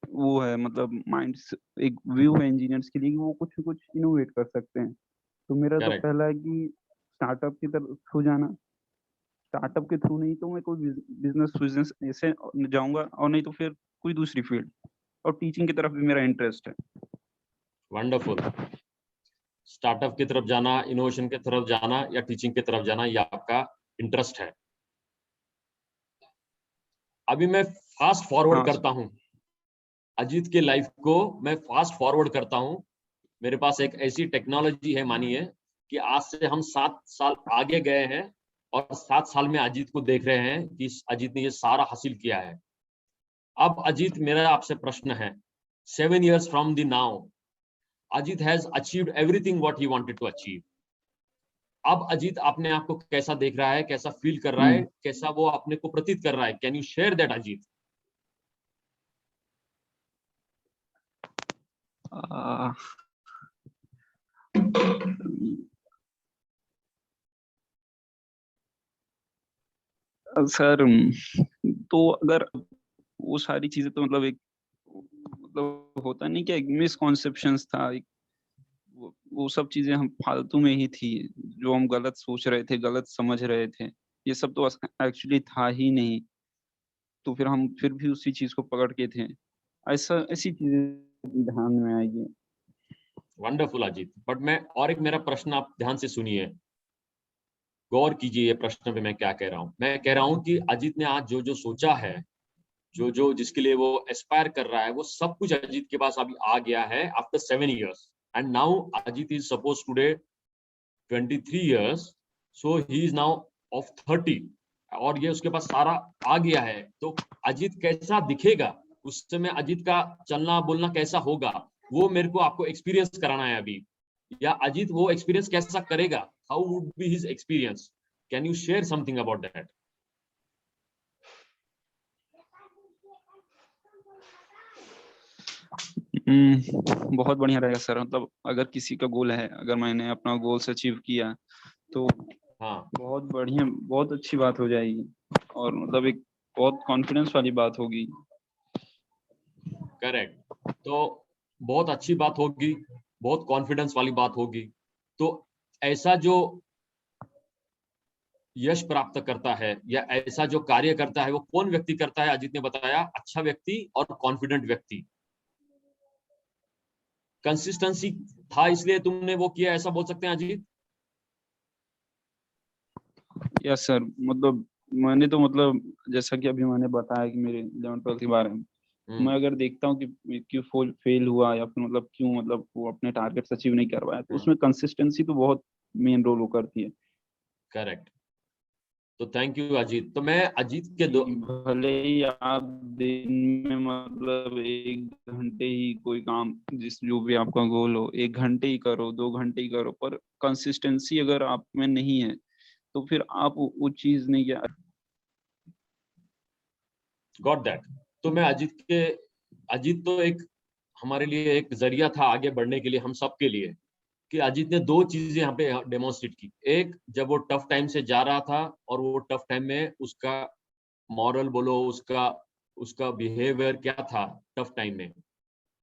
वो है, मतलब माइंड, एक व्यू है इंजीनियर्स के लिए कि वो कुछ कुछ इनोवेट कर सकते हैं। तो मेरा तो करेक्ट। पहला है कि स्टार्टअप की तरफ थ्रू जाना। स्टार्टअप के थ्रू नहीं तो मैं कोई बिजनेस बिजनेस ऐसे जाऊंगा, और नहीं तो फिर कोई दूसरी फील्ड। और टीचिंग की तरफ भी मेरा इंटरेस्ट है। वंडरफुल। स्टार्टअप की तरफ जाना, इनोवेशन की तरफ जाना या टीचिंग की तरफ जाना, ये आपका इंटरेस्ट है। अभी मैं फास्ट फॉरवर्ड हाँ करता हूं अजीत के लाइफ को, मैं फास्ट फॉरवर्ड करता हूं। मेरे पास एक ऐसी टेक्नोलॉजी है, मानिए कि आज से हम 7 साल आगे गए हैं और 7 साल में अजीत को देख रहे हैं कि अजीत ने ये सारा हासिल किया है। अब अजीत, मेरा आपसे प्रश्न है, 7 years from the now, Ajit has achieved everything what he wanted to achieve. अब अजीत अपने आप को कैसा देख रहा है, कैसा फील कर रहा है, कैसा वो अपने को प्रतीत कर रहा है? Can you share that Ajit? Uh, sir तो अगर वो सारी चीजें तो मतलब एक, मतलब होता नहीं क्या, एक मिसकॉन्सेप्शंस था, एक वो सब चीजें हम फालतू में ही थी, जो हम गलत सोच रहे थे, गलत समझ रहे थे। ये सब तो एक्चुअली था ही नहीं, तो फिर हम फिर भी उसी चीज को पकड़ के थे। ऐसा ऐसी चीजें ध्यान में आएगी। वंडरफुल अजीत। बट मैं और एक, मेरा प्रश्न आप ध्यान से सुनिए, गौर कीजिए ये प्रश्न पे मैं क्या कह रहा हूँ। मैं कह रहा हूँ कि अजीत ने आज जो जो सोचा है, जो जो जिसके लिए वो एस्पायर कर रहा है, वो सब कुछ अजीत के पास अभी आ गया है after 7 years। And now Ajit is suppose today 23 years, so he is now of 30, और ये उसके पास सारा आ गया है। तो अजीत कैसा दिखेगा उस समय, अजीत का चलना बोलना कैसा होगा, वो मेरे को आपको एक्सपीरियंस कराना है अभी। या अजीत वो एक्सपीरियंस कैसा करेगा, how would be his experience? Can you share something about that? बहुत बढ़िया रहेगा सर। मतलब अगर किसी का गोल है, अगर मैंने अपना गोल्स अचीव किया, तो हाँ, बहुत बढ़िया, बहुत अच्छी बात हो जाएगी, और मतलब एक बहुत कॉन्फिडेंस वाली बात होगी। करेक्ट। तो बहुत अच्छी बात होगी, बहुत कॉन्फिडेंस वाली बात होगी। तो ऐसा जो यश प्राप्त करता है या ऐसा जो कार्य करता है, वो कौन व्यक्ति करता है? अजीत ने बताया, अच्छा व्यक्ति और कॉन्फिडेंट व्यक्ति। कंसिस्टेंसी था इसलिए तुमने वो किया, ऐसा बोल सकते हैं अजीत? यस सर, मतलब मैंने तो, मतलब जैसा कि अभी मैंने बताया कि मेरे 11th-12th के बारे में, मैं अगर देखता हूँ कि क्यों फेल हुआ, या फिर मतलब क्यों, मतलब वो अपने टारगेट्स अचीव नहीं कर पाया, तो उसमें कंसिस्टेंसी तो बहुत मेन रोल करती है। करेक्ट। तो थैंक यू अजीत। तो मैं अजीत के दो भले ही आप दिन में मतलब 1 घंटे ही कोई काम, जो भी आपका गोल हो, 1 घंटे ही करो, 2 घंटे ही करो, पर कंसिस्टेंसी अगर आप में नहीं है तो फिर आप वो चीज नहीं क्या। Got that. तो मैं अजीत तो एक हमारे लिए एक जरिया था आगे बढ़ने के लिए, हम सब के लिए, कि अजीत ने 2 चीजें यहाँ पे डेमोन्स्ट्रेट की। एक, जब वो टफ टाइम से जा रहा था और वो टफ टाइम में उसका मॉरल बोलो, उसका बिहेवियर क्या था टफ टाइम में।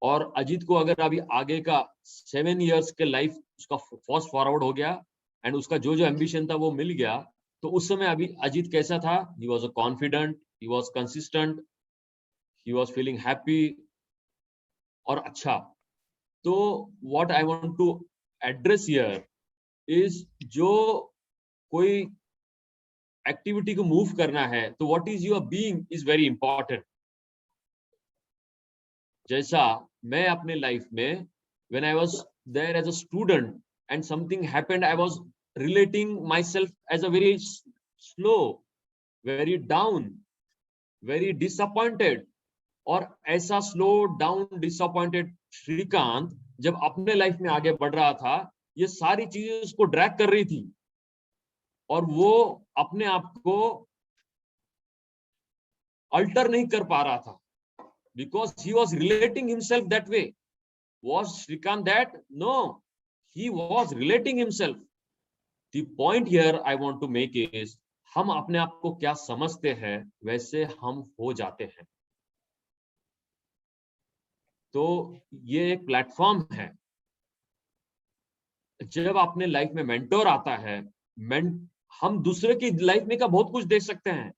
और अजीत को अगर अभी आगे का 7 इयर्स के लाइफ उसका फास्ट फॉरवर्ड हो गया एंड उसका जो जो एम्बिशन था वो मिल गया, तो उस समय अभी अजीत कैसा था? He was a confident, he was consistent, he was feeling happy और अच्छा। तो what I want to address here is, जो कोई एक्टिविटी को मूव करना है तो what is your being is very important. जैसा मैं अपने लाइफ में when I was there as a student and something happened, I was relating myself as a very slow, very down, very disappointed. और ऐसा slow down disappointed Shrikant जब अपने life में आगे बढ़ रहा था, ये सारी चीजें उसको ड्रैग कर रही थी और वो अपने आप को अल्टर नहीं कर पा रहा था, because he was relating himself that way. Was Shrikant that? No, he was relating himself. The point here I want to make is, हम अपने आप को क्या समझते हैं वैसे हम हो जाते हैं। तो ये एक प्लेटफॉर्म है। जब अपने लाइफ में मेंटोर आता है, हम दूसरे की लाइफ में का बहुत कुछ देख सकते हैं।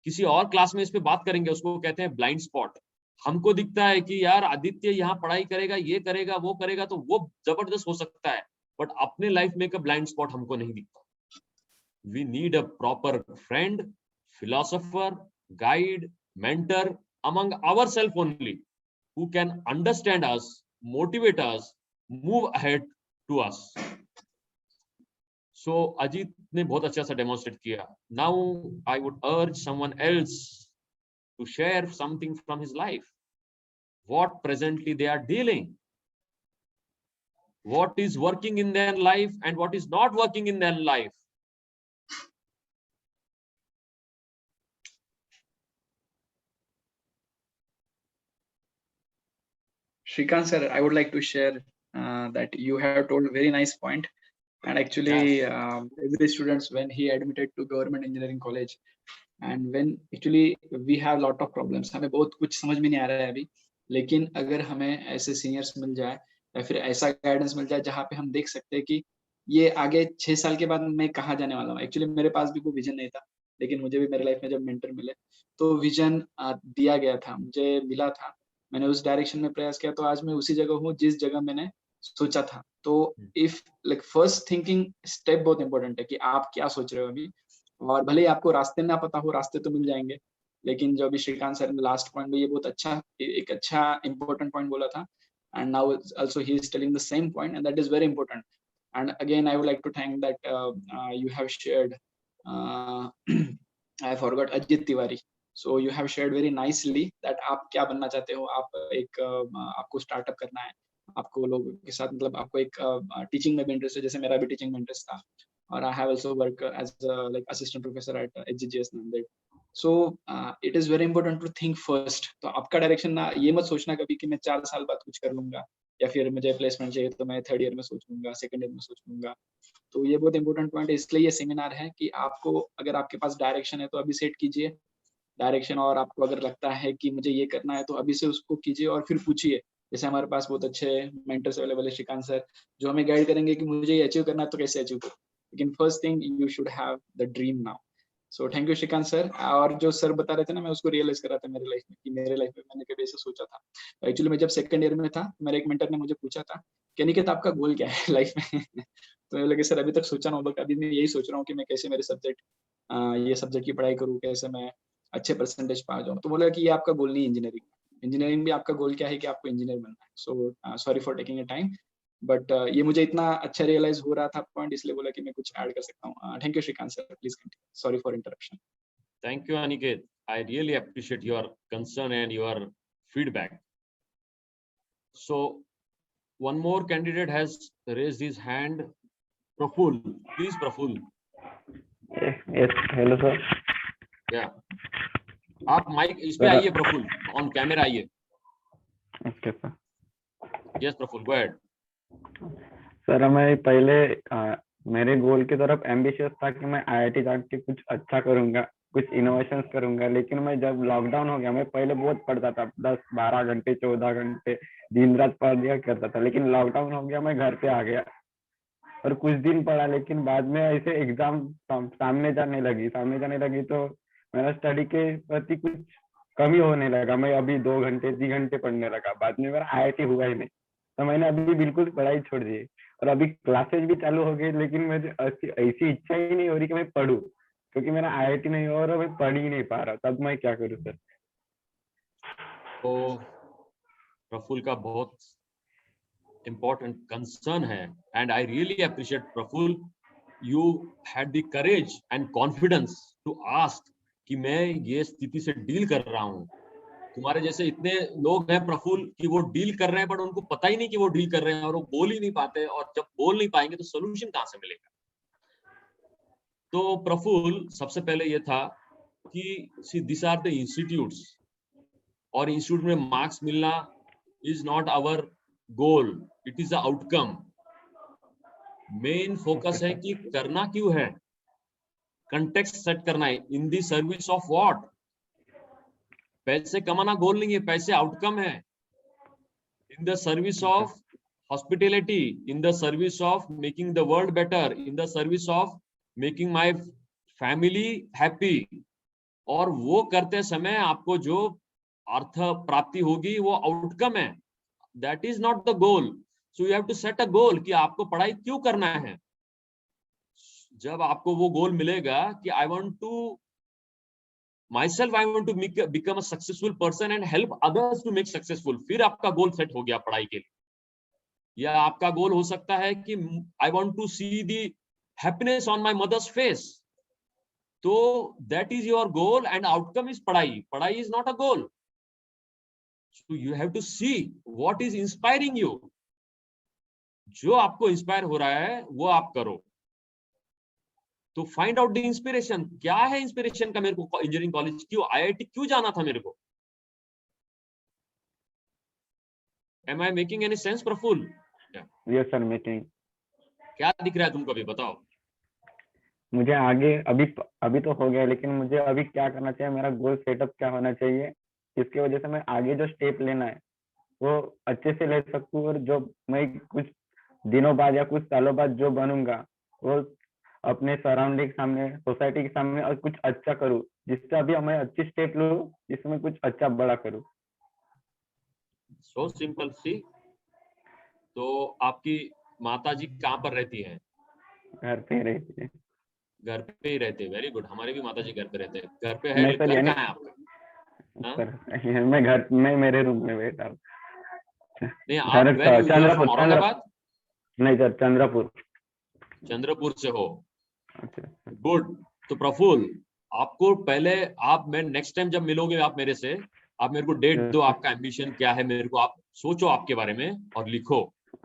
किसी और क्लास में इस पे बात करेंगे, उसको कहते हैं ब्लाइंड स्पॉट। हमको दिखता है कि यार आदित्य यहाँ पढ़ाई करेगा, ये करेगा, वो करेगा, तो वो जबरदस्त हो सकता है, बट अपने लाइफ में का ब्लाइंड स्पॉट हमको नहीं दिखता। We need a proper friend, philosopher, guide, mentor among ourselves only, who can understand us, motivate us, move ahead to us. So Ajit ने बहुत अच्छा सा डेमोन्स्ट्रेट किया. Now I would urge someone else to share something from his life. What presently they are dealing, what is working in their life and what is not working in their life. Shrikant sir, I would like to share that you have told a very nice point. And actually, Yes. every students when he admitted to government engineering college, and when actually we have lot of problems, हमें बहुत कुछ समझ में नहीं आ रहा है अभी, लेकिन अगर हमें ऐसे सीनियर्स मिल जाए या फिर ऐसा गाइडेंस मिल जाए जहाँ पे हम देख सकते हैं कि ये आगे 6 साल के बाद मैं कहाँ जाने वाला हूँ। एक्चुअली मेरे पास भी कोई विजन नहीं था, लेकिन मुझे भी मेरे लाइफ में जब मेंटर मिले तो विजन दिया गया था, मुझे मिला था, मैंने उस डायरेक्शन में प्रयास किया, तो आज मैं उसी जगह हूँ जिस जगह मैंने सोचा था। तो if like first thinking step बहुत इंपॉर्टेंट है कि आप क्या सोच रहे हो अभी, और भले ही आपको रास्ते ना पता हो, रास्ते तो मिल जाएंगे, लेकिन जो अभी श्रीकांत सर ने लास्ट पॉइंट में ये बहुत अच्छा एक अच्छा इंपॉर्टेंट पॉइंट बोला था, and now also he is telling the same point, and that is very important. And again I would like to thank that you have shared I forgot Ajit Tiwari, so you have shared very nicely that आप क्या बनना चाहते हो, आप एक आपको startup करना है, आपको लोगों के साथ मतलब आपको एक टीचिंग में भी इंटरेस्ट है, जैसे मेरा भी टीचिंग में इंटरेस्ट था, और I have also worked as a like assistant professor at HGGS Nanded. So it is very important to think first. तो आपका डायरेक्शन ना ये मत सोचना कभी कि मैं 4 साल बाद कुछ कर लूंगा, या फिर मुझे प्लेसमेंट चाहिए तो मैं 3rd ईयर में सोच लूंगा, 2nd ईयर में सोच लूंगा। तो ये बहुत इंपॉर्टेंट पॉइंट है, इसलिए ये सेमिनार है कि आपको अगर आपके पास डायरेक्शन है तो अभी सेट कीजिए डायरेक्शन, और आपको अगर लगता है कि मुझे ये करना है तो अभी से उसको कीजिए और फिर पूछिए। जैसे हमारे पास बहुत अच्छे मेंटर्स अवेलेबल है, श्रीकांत सर, जो हमें गाइड करेंगे कि मुझे ये अचीव करना है तो कैसे अचीव करो, लेकिन first thing you should have the dream now. So thank you Shrikant sir. और जो सर बता रहे थे ना, मैं उसको रियलाइज कर रहा था मेरे लाइफ में कि मेरे लाइफ में मैंने कभी ऐसा सोचा था। एक्चुअली मैं जब 2nd ईयर में था, मेरे एक मेंटर ने मुझे पूछा था कि निकेत आपका गोल क्या है लाइफ में तो मैं लगे सर अभी तक सोचा ना हो, अभी मैं यही सोच रहा हूँ कि मैं कैसे मेरे सब्जेक्ट ये सब्जेक्ट की पढ़ाई करूँ, कैसे मैं अच्छे परसेंटेज पा जाऊँ। तो बोला कि ये आपका गोल नहीं इंजीनियरिंग भी आपका गोल क्या है कि आपको इंजीनियर बनना है। So sorry for taking a time. But ये मुझे इतना अच्छा रियलाइज हो रहा था पॉइंट, इसलिए बोला कि मैं कुछ ऐड कर सकता हूँ. Thank you Shrikant sir, please continue. Sorry for interruption. Thank you, Aniket. I really appreciate your concern and your feedback. So, one more candidate has raised his hand. Praful, please, Praful. Yes, hello sir. Yeah. आप mic इस पे आइए Praful, on camera आइए. Okay sir. Yes, Praful, go ahead. Sir मैं पहले मेरे गोल की तरफ एम्बिशियस था कि मैं आईआईटी जाके कुछ अच्छा करूंगा, कुछ इनोवेशंस करूंगा, लेकिन मैं जब लॉकडाउन हो गया, मैं पहले बहुत पढ़ता था 10-12 घंटे 14 घंटे दिन रात पढ़ लिया करता था, लेकिन लॉकडाउन हो गया, मैं घर पे आ गया और कुछ दिन पढ़ा, लेकिन बाद में ऐसे एग्जाम सामने जाने लगी तो मेरा स्टडी के प्रति कुछ कमी होने लगा. मैं अभी 2 घंटे 3 घंटे पढ़ने लगा, बाद में मेरा आईआईटी हुआ ही नहीं, तो मैंने अभी बिल्कुल पढ़ाई छोड़ दी और अभी क्लासेज भी चालू हो गई, लेकिन मुझे ऐसी इच्छा ही नहीं हो रही कि मैं पढूं, क्योंकि मेरा आईआईटी नहीं हो रहा, मैं पढ़ ही नहीं पा रहा. तब मैं क्या करूं सर? तो प्रफुल का बहुत important concern है, and I really appreciate Praful, you had the courage and confidence to ask कि मैं ये स्थिति से डील कर रहा हूँ. तुम्हारे जैसे इतने लोग हैं प्रफुल कि वो डील कर रहे हैं, बट उनको पता ही नहीं कि वो डील कर रहे हैं और वो बोल ही नहीं पाते, और जब बोल नहीं पाएंगे तो सोल्यूशन कहाँ से मिलेगा. तो प्रफुल, सबसे पहले ये था कि see these are the institutes, और इंस्टीट्यूट में मार्क्स मिलना is not our goal, it is the outcome. Main focus है कि करना क्यों है, कंटेक्स्ट सेट करना है. इन दी सर्विस ऑफ व्हाट? पैसे कमाना गोल नहीं है, पैसे आउटकम है. In the service of hospitality, in the service of making the world better, in the service of making my family happy. और वो करते समय आपको जो अर्थ प्राप्ति होगी वो आउटकम है. That is not the goal. So you have to set a goal कि आपको पढ़ाई क्यों करना है. जब आपको वो गोल मिलेगा कि I want to myself, I want to become a successful person and help others to make successful, फिर आपका गोल सेट हो गया पढ़ाई के लिए. या आपका गोल हो सकता है कि I want to see the happiness on my mother's face. तो that is your goal and outcome is पढ़ाई. पढ़ाई is not a goal. So you have to see what is inspiring you. जो आपको इंस्पायर हो रहा है वो आप करो. तो फाइंड आउट द इंस्पिरेशन. क्या है इंस्पिरेशन का मेरे को इंजीनियरिंग कॉलेज क्यों, आईआईटी क्यों जाना था मेरे को? Am I making any sense Praful? Yes sir, making. क्या दिख रहा है तुमको अभी बताओ. मुझे आगे अभी तो हो गया, लेकिन मुझे अभी क्या करना चाहिए, मेरा गोल सेटअप क्या होना चाहिए, इसकी वजह से मैं आगे जो स्टेप लेना है वो अच्छे से ले सकूं, और जो मैं कुछ दिनों बाद या कुछ सालों बाद जो बनूंगा वो अपने सराउंडिंग सामने, सोसाइटी के सामने और कुछ अच्छा करूं, जिससे अभी मैं अच्छी स्टेप लूं, जिसमें कुछ अच्छा बड़ा करूं. सो सिंपल सी. तो आपकी माताजी कहाँ पर रहती हैं? घर पे रहती है. घर पे ही रहते हैं. Very good. हमारे भी माताजी घर पे रहते हैं. घर पे मैं है, सर घर यानी कहाँ है आपका? हाँ? सर मैं मेरे रूम में बैठा हूँ. नहीं, आप चंद्रपुर. औरंगाबाद? नहीं सर, चंद्रपुर से हो. अच्छा. गुड. तो प्रफुल, आपको पहले मैं नेक्स्ट टाइम जब मिलोगे आप मेरे से, आप मेरे को डेट दो, आपका एम्बिशन क्या है, मेरे को आप सोचो आपके बारे में और लिखो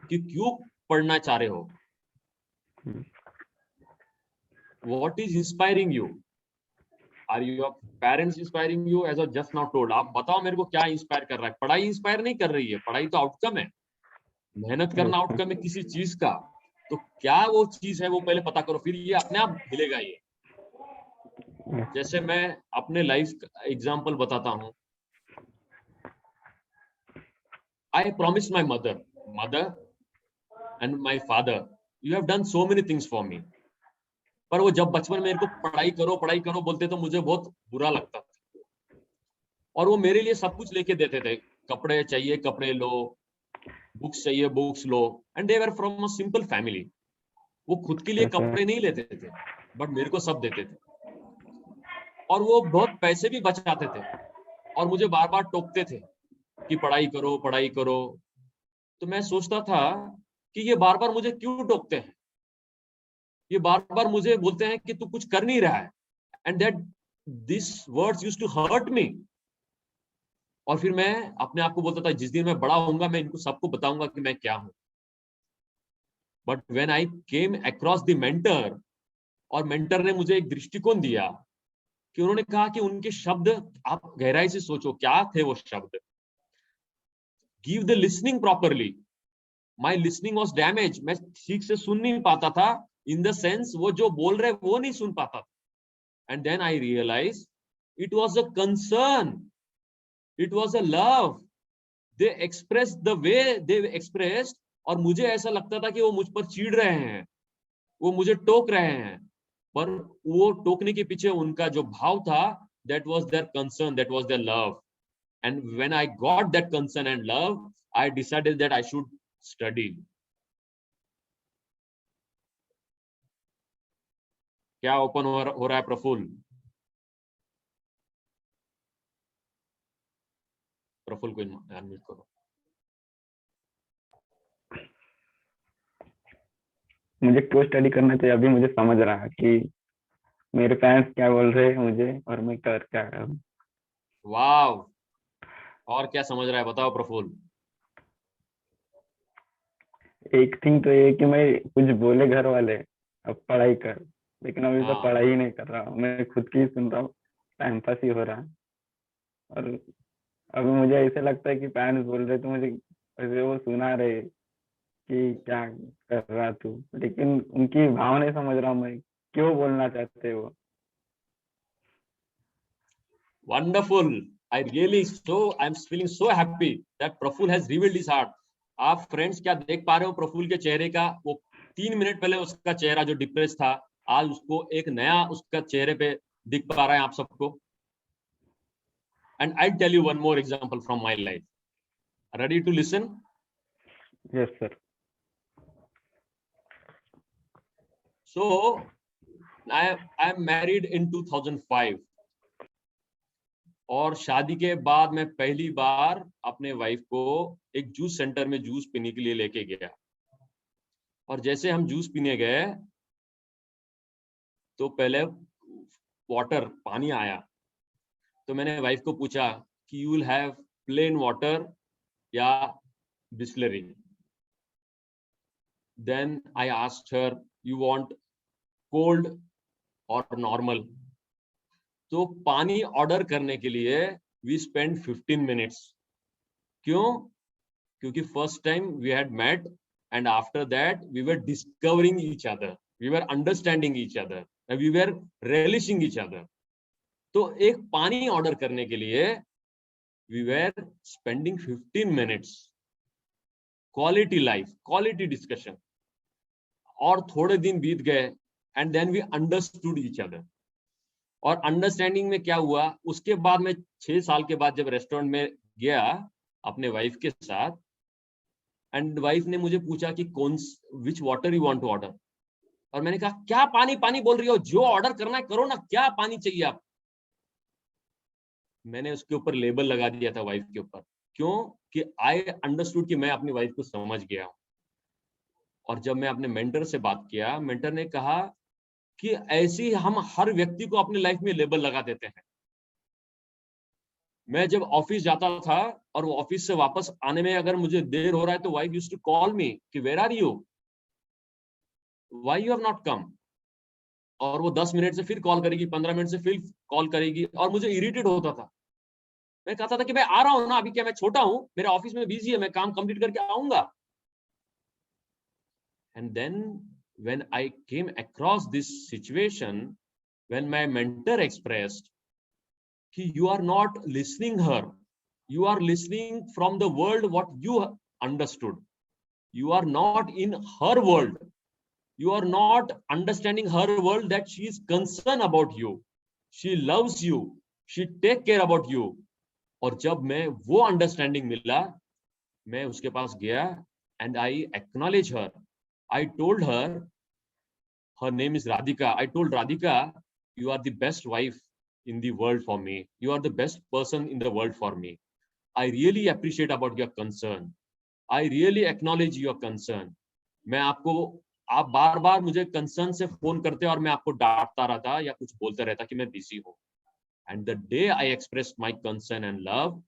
कि क्यों पढ़ना चाह रहे हो. What is inspiring you? Are your parents inspiring you as I just now told? आप बताओ मेरे को क्या इंस्पायर कर रहा है. पढ़ाई इंस्पायर नहीं कर रही है, पढ़ाई तो आउटकम है. मेहनत करना आउटकम है किसी चीज का. तो क्या वो चीज है वो पहले पता करो, फिर ये अपने आप मिलेगा. ये जैसे मैं अपने लाइफ एग्जांपल बताता हूँ. I promise my mother and my father, you have done so many things for me. पर वो जब बचपन में मेरे को पढ़ाई करो बोलते तो मुझे बहुत बुरा लगता था, और वो मेरे लिए सब कुछ लेके देते थे. कपड़े चाहिए कपड़े लो, बुक्स चाहिए books low, and they were from a simple family. वो खुद के लिए कपड़े नहीं लेते थे, बट मेरे को सब देते थे. और वो बहुत पैसे भी बचाते थे, और मुझे बार बार टोकते थे कि पढ़ाई करो. तो मैं सोचता था कि ये बार बार मुझे क्यों टोकते हैं, ये बार बार मुझे बोलते हैं कि तू कुछ कर नहीं रहा है, and that this words used to hurt me. और फिर मैं अपने आप को बोलता था जिस दिन मैं बड़ा होऊंगा मैं इनको सबको बताऊंगा कि मैं क्या हूं। But when I came across the mentor, और मेंटर ने मुझे एक दृष्टिकोण दिया कि उन्होंने कहा कि उनके शब्द आप गहराई से सोचो क्या थे वो शब्द। Give the listening properly. My listening was damage, मैं ठीक से सुन नहीं पाता था, इन द सेंस वो जो बोल रहे वो नहीं सुन पाता था। And then I realise it was a concern, it was a love. They express the way they expressed, और मुझे ऐसा लगता था कि वो मुझ पर चिढ़ रहे हैं, वो मुझे टोक रहे हैं, पर वो टोकने के पीछे उनका जो भाव था, that was their concern, that was their love. And when I got that concern and love, I decided that I should study. क्या ओपन हो रहा है प्रफुल्ल? प्रफुल्ल को अनम्यूट करो। मुझे क्यों स्टडी करना चाहिए अभी मुझे समझ रहा है कि मेरे पेरेंट्स क्या बोल रहे हैं मुझे और मैं कर क्या करूं। वाव, और क्या समझ रहा है बताओ प्रफुल्ल। एक थिंग तो ये कि मैं कुछ बोले घर वाले अब पढ़ाई कर, लेकिन अभी तो हाँ, पढ़ाई ही नहीं कर रहा हूँ, मैं खुद की ही सुन रहा हूँ, टाइम पास ही हो रहा है। और अभी मुझे ऐसे लगता है कि पेरेंट्स बोल रहे तो मुझे ऐसे वो सुना रहे कि क्या कर रहा तू, लेकिन उनकी भाव नहीं समझ रहा हूँ मैं, क्यों बोलना चाहते हो। wonderful. I'm feeling so happy that Praful has revealed his heart. आप फ्रेंड्स क्या देख पा रहे हो प्रफुल्ल के चेहरे का? वो 3 मिनट पहले उसका चेहरा जो डिप्रेस था, आज उसको एक नया उसका चेहरे पे दिख पा रहा है आप सबको। And I'll tell you one more example from my life. Ready to listen? Yes, sir. So I'm married in 2005. और शादी के बाद मैं पहली बार अपने वाइफ को एक जूस सेंटर में जूस पीने के लिए लेके गया। और जैसे हम जूस पीने गए तो पहले वाटर पानी आया, तो मैंने वाइफ को पूछा कि you will have plain water या Bisleri. Then I asked her you want cold और नॉर्मल। तो पानी ऑर्डर करने के लिए वी स्पेंड 15 मिनट्स। क्यों? क्योंकि first time we had met and after that we were discovering each other, we were understanding each other, we were relishing each other. तो एक पानी ऑर्डर करने के लिए we were spending 15 minutes. Quality life, quality discussion. और थोड़े दिन बीत गए and then we understood each other. और अंडरस्टैंडिंग में क्या हुआ, उसके बाद मैं 6 साल के बाद जब रेस्टोरेंट में गया अपने वाइफ के साथ, एंड वाइफ ने मुझे पूछा कि कौन which water you want to order. और मैंने कहा क्या पानी पानी बोल रही हो, जो ऑर्डर करना है करो ना, क्या पानी चाहिए आप। मैंने उसके ऊपर लेबल लगा दिया था वाइफ के ऊपर। क्यों? कि आई अंडरस्टूड कि मैं अपनी वाइफ को समझ गया हूं। और जब मैं अपने मेंटर से बात किया, मेंटर ने कहा कि ऐसे ही हम हर व्यक्ति को अपनी लाइफ में लेबल लगा देते हैं। मैं जब ऑफिस जाता था और वो ऑफिस से वापस आने में अगर मुझे देर हो रहा है तो wife used to call me कि where are you, why you have not come. और वो 10 मिनट से फिर कॉल करेगी, 15 मिनट से फिर कॉल करेगी, और मुझे इरिटेट होता था। मैं कहता था कि मैं आ रहा हूं ना, अभी क्या मैं छोटा हूं, मेरे ऑफिस में बिजी है, मैं काम कंप्लीट करके आऊंगा। And then when I came across this situation, when my mentor expressed कि you are not listening her, you are listening from the world what you understood, you are not in her world, you are not understanding her world, that she is concerned about you, she loves you, she take care about you। और जब मैं वो understanding मिला, मैं उसके पास गया and I acknowledge her, I told her name is Radhika, I told Radhika, you are the best wife in the world for me, you are the best person in the world for me, I really appreciate about your concern, I really acknowledge your concern, मैं आपको, आप बार बार मुझे concern से phone करते और मैं आपको डांटता रहता या कुछ बोलते रहता कि मैं बिजी हूँ. And the day I expressed my concern and love,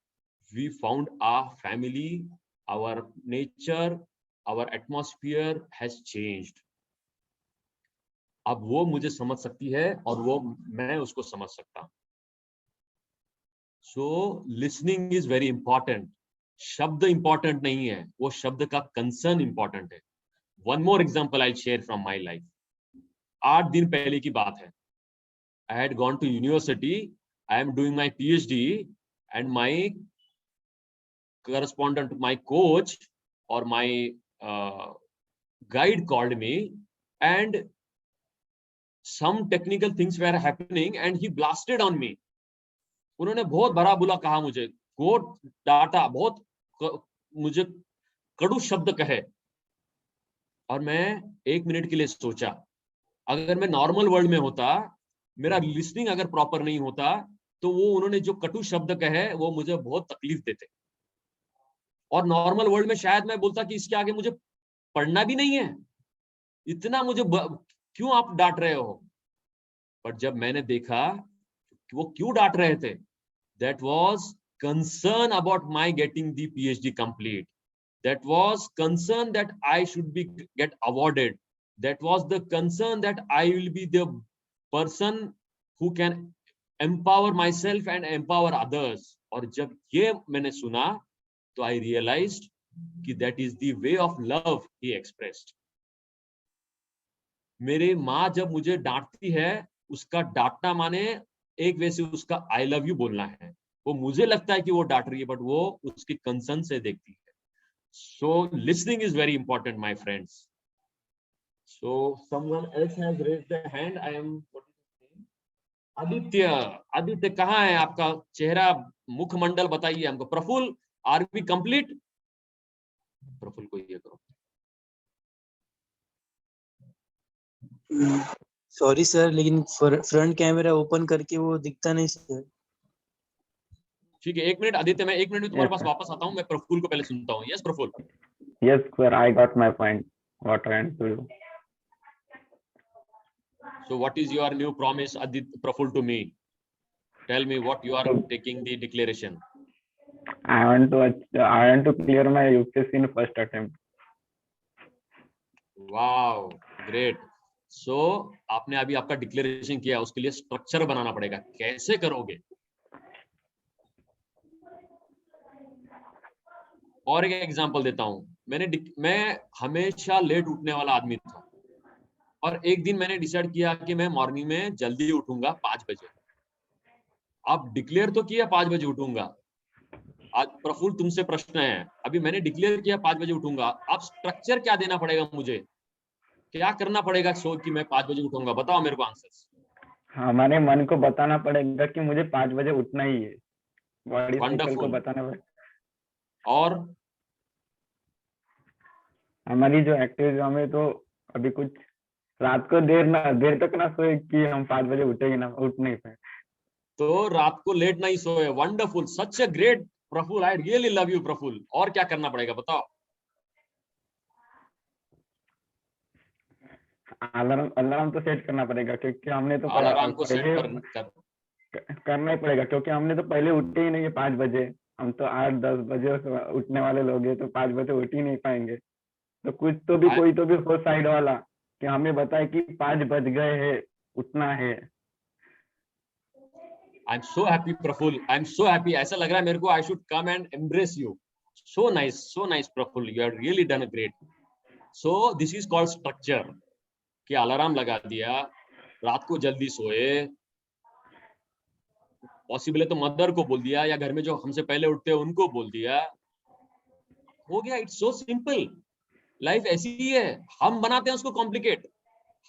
we found our family, our nature, our atmosphere has changed. अब वो मुझे समझ सकती है और वो मैं उसको समझ सकता हूँ. So listening is very important. शब्द important नहीं है, वो शब्द का concern important है. One more example I'll share from my life. 8 दिन पहले की बात है. I had gone to university. I am doing my PhD, and my correspondent, my coach or my guide called me, and some technical things were happening, and he blasted on me. उन्होंने बहुत भरा बुरा कहा मुझे, coat data, बहुत मुझे कड़ू शब्द कहे. और मैं 1 मिनट के लिए सोचा, अगर मैं नॉर्मल वर्ल्ड में होता, मेरा लिसनिंग अगर प्रॉपर नहीं होता, तो वो उन्होंने जो कटु शब्द कहे वो मुझे बहुत तकलीफ देते. और नॉर्मल वर्ल्ड में शायद मैं बोलता कि इसके आगे मुझे पढ़ना भी नहीं है, इतना मुझे क्यों आप डांट रहे हो. पर जब मैंने देखा कि वो क्यों डांट रहे थे, that was concern about my getting the PhD complete. That was concern that I should be get awarded. That was the concern that I will be the person who can empower myself and empower others. और जब ये मैंने सुना, तो I realized कि that is the way of love he expressed. मेरे माँ जब मुझे डांटती है, उसका डांटना माने एक वे से उसका I love you बोलना है. वो मुझे लगता है कि वो डांट रही है, बट वो उसकी कंसर्न से देखती है. So listening is very important, my friends. So someone else has raised their hand. I am. Aditya कहाँ है आपका चेहरा, मुखमंडल बताइए हमको. Praful, are we complete? Praful को ये करो. सॉरी सर, लेकिन फ्रंट कैमरा ओपन करके वो दिखता नहीं सर. ठीक है, 1 मिनट आदित्य, मैं 1 मिनट में तुम्हारे पास वापस आता हूँ. मैं प्रफुल्ल को पहले सुनता हूँ. Yes Praful. Yes, sir, I got my point. What I want to do. So what is your new promise, Aditya, Praful, to me? Tell me what you are taking the declaration. I want to clear my UPSC in first attempt. Wow, great. So आपने अभी आपका declaration किया, उसके लिए structure बनाना पड़ेगा. कैसे करोगे? और एक एग्जांपल देता हूं. मैं हमेशा लेट उठने वाला आदमी था, और एक दिन मैंने डिसाइड किया कि मैं मॉर्निंग में जल्दी उठूंगा 5 बजे. अब डिक्लेयर तो किया 5 बजे उठूंगा. आज प्रफुल्ल तुमसे प्रश्न है, अभी मैंने डिक्लेयर किया 5 बजे उठूंगा, अब स्ट्रक्चर क्या देना पड़ेगा मुझे, क्या करना पड़ेगा सोच कि मैं 5 बजे उठूंगा? बताओ मेरे को आंसर्स. हमारे मन को बताना पड़ेगा कि मुझे 5 बजे उठना ही है. बॉडी साइकिल को बताना पड़ेगा. और हमारी जो एक्टिविटी, हमें तो अभी कुछ रात को देर तक ना सोए कि हम 5 बजे उठेंगे ना, उठ नहीं पाए. तो रात को लेट नहीं सोए. Wonderful, such a great Praful, I really love you Praful. और क्या करना पड़ेगा बताओ? अलार्म तो सेट करना पड़ेगा, क्योंकि हमने तो अलार्म को सेट करना ही पड़ेगा, क्योंकि हमने तो पहले उठे ही नहीं है 5 बजे. हम तो 8-10 बजे उठने वाले लोग हैं, तो 5 बजे उठ ही नहीं पाएंगे. तो कुछ तो भी कोई तो भी हो साइड वाला कि हमें बताए कि 5 बज गए हैं, उठना है. I'm so happy Praful, I'm so happy. ऐसा लग रहा है मेरे को I should come and embrace you. So nice Praful, you have really done a great. So this is called structure. कि अलार्म लगा दिया, रात को जल्दी सोए, पॉसिबल है तो मदर को बोल दिया, या घर में जो हमसे पहले उठते हैं उनको बोल दिया, हो गया. It's so simple. लाइफ ऐसी ही है, हम बनाते हैं उसको कॉम्प्लिकेट.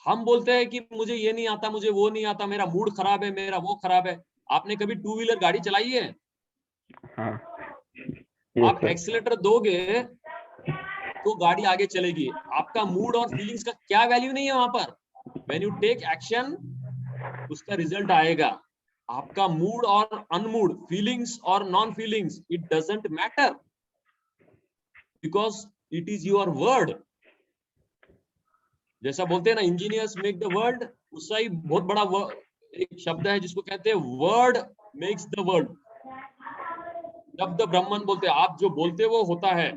हम बोलते हैं कि मुझे ये नहीं आता, मुझे वो नहीं आता, मेरा मूड खराब है, मेरा वो खराब है. आपने कभी 2 व्हीलर गाड़ी चलाई है? हाँ. आप एक्सीलेटर दोगे तो गाड़ी आगे चलेगी. आपका मूड और फीलिंग्स का क्या वैल्यू नहीं है वहां पर. व्हेन यू टेक एक्शन, उसका रिजल्ट आएगा. आपका मूड और अनमूड, फीलिंग्स और non feelings, it doesn't matter, because it is your word. जैसा बोलते हैं ना इंजीनियर्स मेक द वर्ल्ड, उसका ही बहुत बड़ा एक शब्द है जिसको कहते हैं वर्ड मेक्स द वर्ल्ड। शब्द ब्रह्मन बोलते हैं, आप जो बोलते वो होता है।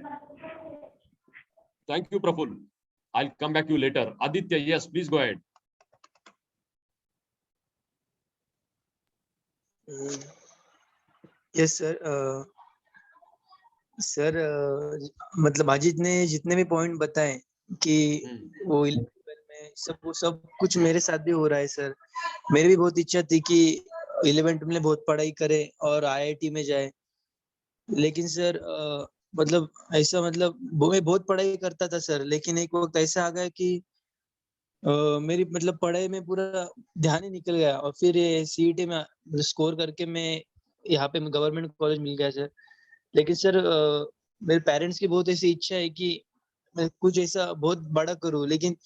Thank you Praful, I come back you later. Aditya, yes please go ahead. Yes sir. Sir मतलब अजीत ने जितने भी पॉइंट बताए कि वो 11 में सब वो सब कुछ मेरे साथ भी हो रहा है सर। मेरी भी बहुत इच्छा थी कि 11 में बहुत पढ़ाई करे और आईआईटी में जाए, लेकिन सर मतलब ऐसा मतलब मैं बहुत पढ़ाई करता था सर, लेकिन एक वक्त ऐसा आ गया कि मेरी मतलब पढ़ाई में पूरा ध्यान ही निकल गया और फिर सीईटी में स्कोर करके मैं यहाँ पे गवर्नमेंट कॉलेज मिल गया सर। लेकिन सर मेरे पेरेंट्स की बहुत ऐसी इच्छा है कि मैं कुछ ऐसा बहुत बड़ा करूं, लेकिन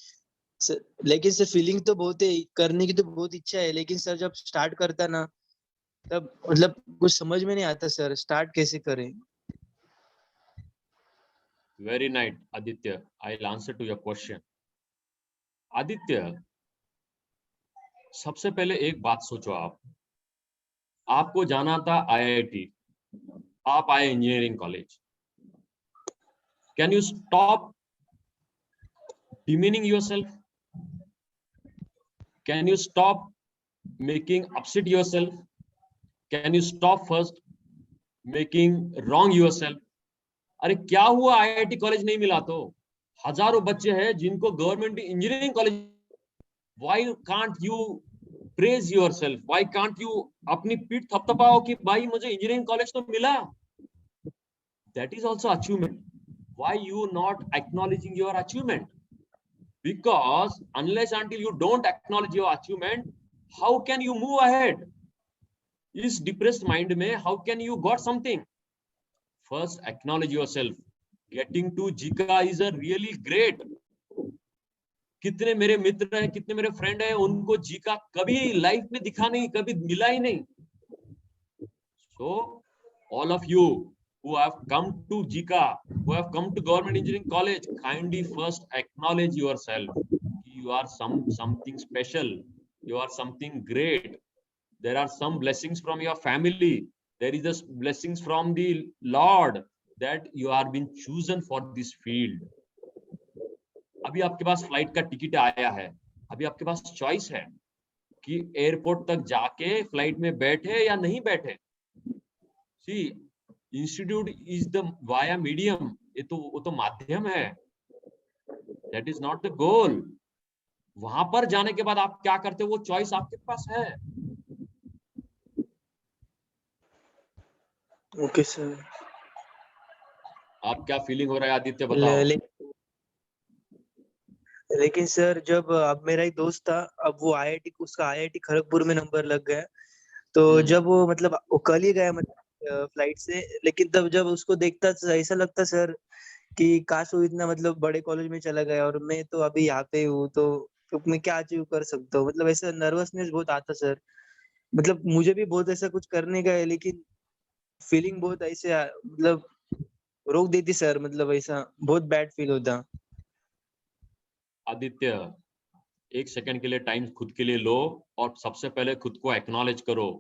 सर फीलिंग तो बहुत है, करने की तो बहुत इच्छा है, लेकिन सर जब स्टार्ट करता ना तब मतलब कुछ समझ में नहीं आता सर, स्टार्ट कैसे करें। Very nice Aditya, I will answer to your question. Aditya, सबसे पहले एक बात सोचो, आपको जाना था आईआईटी, आप आए engineering college. Can you stop demeaning yourself? Can you stop making upset yourself? Can you stop first making wrong yourself? अरे क्या हुआ आईआईटी कॉलेज नहीं मिला तो? हजारों बच्चे हैं जिनको government engineering college. Why can't you praise yourself? Why can't you अपनी पीठ थपथपाओ कि भाई मुझे इंजीनियरिंग कॉलेज तो मिला? That is also achievement. Why you not acknowledging your achievement? Because unless until you don't acknowledge your achievement, how can you move ahead? Is depressed mind mein, how can you got something? First acknowledge yourself. Getting to JICA is a really great. कितने मेरे मित्र हैं, कितने मेरे friend हैं, उनको Zika कभी life में दिखा नहीं, कभी मिला ही नहीं। So all of you who have come to JICA, who have come to Government Engineering College, kindly first acknowledge yourself. You are something special. You are something great. There are some blessings from your family. There is a blessings from the Lord that you are being chosen for this field. अभी आपके पास flight का ticket आया है, अभी आपके पास choice है कि airport तक जाके फ्लाइट में बैठे या नहीं बैठे। See, institute is the via medium, वो तो माध्यम है, दैट इज नॉट द गोल। वहां पर जाने के बाद आप क्या करते हो वो चॉइस आपके पास है। Okay sir. आप क्या फीलिंग हो रहा है आदित्य, बताओ। लेकिन सर जब अब मेरा एक दोस्त था, अब वो उसका आईआईटी खड़गपुर में नंबर लग गया, तो जब वो मतलब वो कल ही गया मतलब फ्लाइट से, लेकिन तब जब उसको देखता ऐसा लगता सर कि काश वो इतना मतलब बड़े कॉलेज में चला गया और मैं तो अभी यहाँ पे हूँ, तो मैं क्या अचीव कर सकता हूँ। मतलब ऐसा नर्वसनेस बहुत आता सर, मतलब मुझे भी बहुत ऐसा कुछ करने का है, लेकिन फीलिंग बहुत ऐसे मतलब रोक देती सर, मतलब ऐसा बहुत बैड फील होता। आदित्य, एक सेकंड के लिए टाइम खुद के लिए लो और सबसे पहले खुद को एक्नॉलेज करो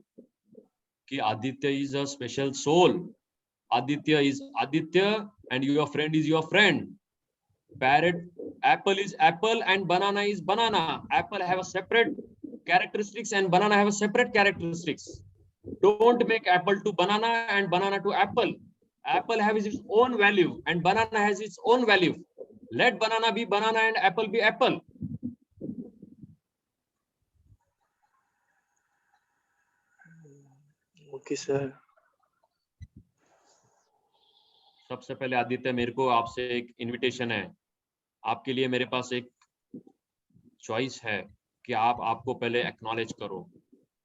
कि Aditya is a special soul. Aditya is Aditya and your friend is your friend. Parrot, apple is apple and banana is banana. Apple have a separate characteristics and banana have a separate characteristics. Don't make apple to banana and banana to apple. Apple has its own value and banana has its own value. Let banana be banana and apple be apple. Okay sir. सबसे पहले आदित्य, मेरे को आपसे एक invitation है, आपके लिए मेरे पास एक चॉइस है कि आपको पहले एक्नॉलेज करो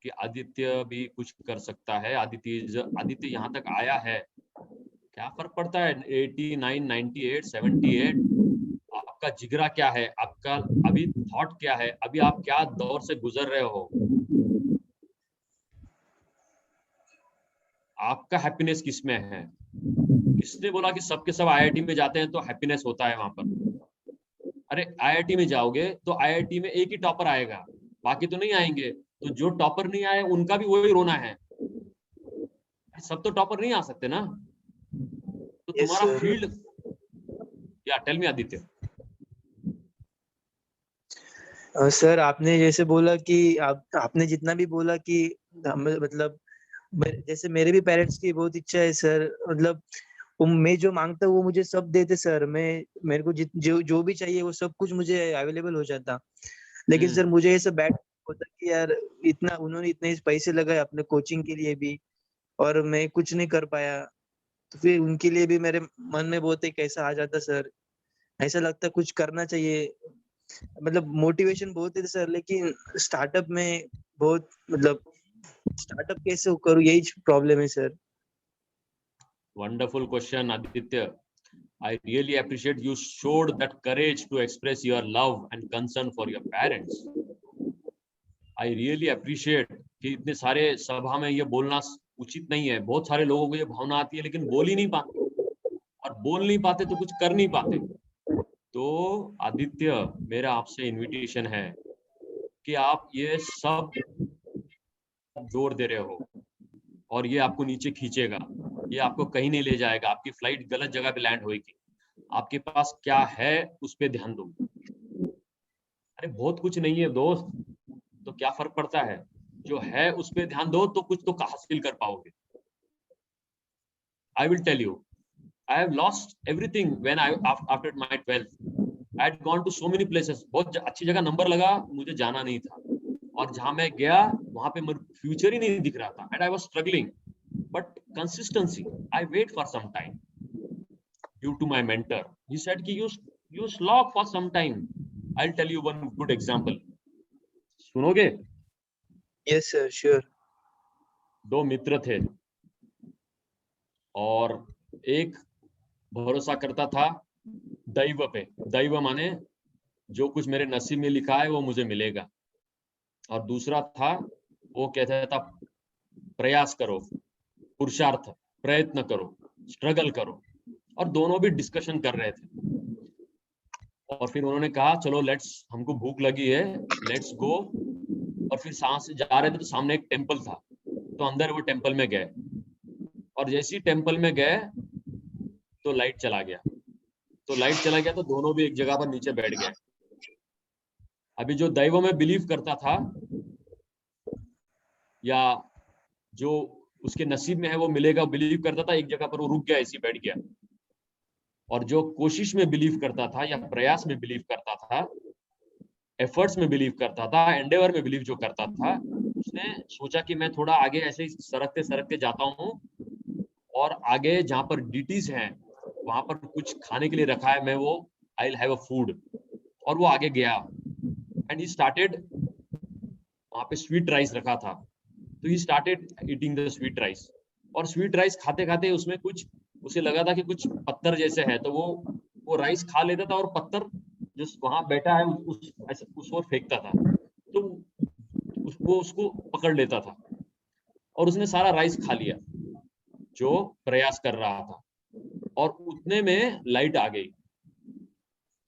कि आदित्य भी कुछ कर सकता है। आदित्य यहाँ तक आया है, क्या फर्क पड़ता है 89, 98, 78? आपका जिगरा क्या है, आपका अभी थॉट क्या है, अभी आप क्या दौर से गुजर रहे हो, आपका हैप्पीनेस किसमें है? किसने बोला कि सबके सब आईआईटी में जाते हैं तो हैप्पीनेस होता है वहां पर? अरे IIT में जाओगे तो IIT में एक ही टॉपर आएगा, बाकी तो नहीं आएंगे। तो जो टॉपर नहीं आए उनका भी वही रोना है, सब तो टॉपर नहीं आ सकते ना। तो Yes, तुम्हारा sir. फील्ड, या टेल मी आदित्य। सर आपने जैसे बोला कि आपने जितना भी बोला कि मतलब जैसे मेरे भी पेरेंट्स की बहुत इच्छा है सर, मतलब मैं जो मांगता हूँ वो मुझे सब देते सर। मेरे को जो भी चाहिए वो सब कुछ मुझे अवेलेबल हो जाता। लेकिन सर मुझे ऐसा बैड होता कि यार उन्होंने इतने पैसे लगाए अपने कोचिंग के लिए भी और मैं कुछ नहीं कर पाया, तो फिर उनके लिए भी मेरे मन में बहुत एक ऐसा आ जाता सर, ऐसा लगता कुछ करना चाहिए। मतलब मोटिवेशन बहुत है सर, लेकिन स्टार्टअप में बहुत मतलब स्टार्टअप कैसे करूँ यही प्रॉब्लम है sir. Wonderful question, Aditya. I really appreciate you showed that courage to express your love and concern for your parents. I really appreciate कि इतने सारे सभा में ये बोलना उचित नहीं है। बहुत सारे लोगों को ये भावना आती है लेकिन बोल ही नहीं पाते, और बोल नहीं पाते तो कुछ कर नहीं पाते। तो आदित्य, मेरा आपसे इनविटेशन है कि आप ये सब जोर दे रहे हो और ये आपको नीचे खींचेगा, ये आपको कहीं नहीं ले जाएगा। आपकी फ्लाइट गलत जगह पे लैंड होगी। आपके पास क्या है उस पे ध्यान दो। अरे बहुत कुछ नहीं है दोस्त, तो क्या फर्क पड़ता है, जो है उस पे ध्यान दो तो कुछ तो हासिल कर पाओगे। I will tell you, I have lost everything when I after my 12th. I had gone to so many places. बहुत अच्छी जगह नंबर लगा, मुझे जाना नहीं था, और जहां मैं गया वहां पे मेरा फ्यूचर ही नहीं दिख रहा था, and I was struggling. But consistency, I wait for some time. Due to my mentor, he said कि you slog for some time. I'll tell you one good example. सुनोगे? Yes sir, sure. दो मित्र थे और एक भरोसा करता था दैव पे। दैव माने जो कुछ मेरे नसीब में लिखा है वो मुझे मिलेगा, और दूसरा था वो कहता था प्रयास करो, पुरुषार्थ, प्रयत्न करो, स्ट्रगल करो। और दोनों भी डिस्कशन कर रहे थे, और फिर उन्होंने कहा चलो हमको भूख लगी है, लेट्स गो। और फिर सांस जा रहे थे तो सामने एक टेंपल था, तो अंदर वो टेंपल में गए, और जैसे ही टेंपल में गए तो लाइट चला गया। तो दोनों भी एक जगह पर नीचे बैठ गए। अभी जो दैव में बिलीव करता था या जो उसके नसीब में है वो मिलेगा, बिलीव करता था, एक जगह पर वो रुक गया, ऐसे बैठ गया। और जो कोशिश में बिलीव करता था या प्रयास में बिलीव करता था, एफर्ट्स में बिलीव करता था, एंडेवर में बिलीव जो करता था, उसने सोचा कि मैं थोड़ा आगे ऐसे ही सरकते सरकते जाता हूँ, और आगे जहां पर डिटीज हैं वहां पर कुछ खाने के लिए रखा है, मैं वो I will have a food. और वो आगे गया एंड ही स्टार्टेड, वहां पे स्वीट राइस रखा था, तो he started eating the sweet rice. और स्वीट राइस खाते खाते उसमें कुछ उसे लगा था कि कुछ पत्थर जैसे है, तो वो राइस खा लेता था और पत्थर जो वहां बैठा है उस ओर फेंकता था, तो वो उसको पकड़ लेता था, और उसने सारा राइस खा लिया जो प्रयास कर रहा था, और उतने में लाइट आ गई।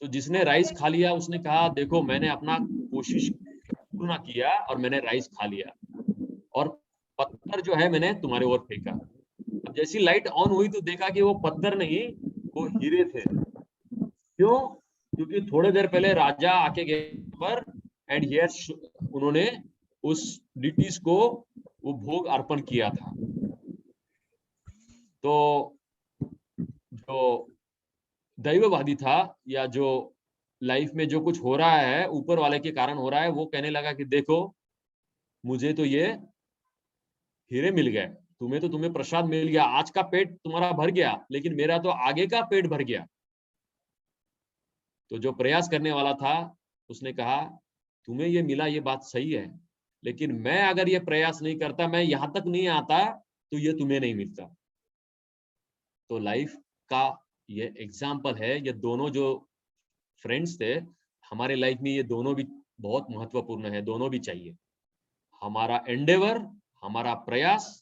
तो जिसने राइस खा लिया उसने कहा देखो मैंने अपना कोशिश पूरा किया और मैंने राइस खा लिया, और पत्थर जो है मैंने तुम्हारे ओर फेंका। अब जैसी लाइट ऑन हुई तो देखा कि वो पत्थर नहीं, वो हीरे थे। क्यों? क्योंकि थोड़ी देर पहले राजा आके गए पर, एंड हियर उन्होंने उस डिटीज को वो भोग अर्पण किया था। तो जो दैववादी था, या जो लाइफ में जो कुछ हो रहा है ऊपर वाले के कारण हो रहा है, वो कहने लगा कि देखो मुझे तो ये हीरे मिल गए, तुम्हें प्रसाद मिल गया, आज का पेट तुम्हारा भर गया, लेकिन मेरा तो आगे का पेट भर गया। तो जो प्रयास करने वाला था उसने कहा तुम्हें ये मिला, ये बात सही है, लेकिन मैं अगर ये प्रयास नहीं करता, मैं यहां तक नहीं आता, तो ये तुम्हें नहीं मिलता। तो लाइफ का ये एग्जाम्पल है। ये दोनों जो फ्रेंड्स थे हमारे लाइफ में, ये दोनों भी बहुत महत्वपूर्ण है, दोनों भी चाहिए। हमारा एंडेवर, हमारा प्रयास,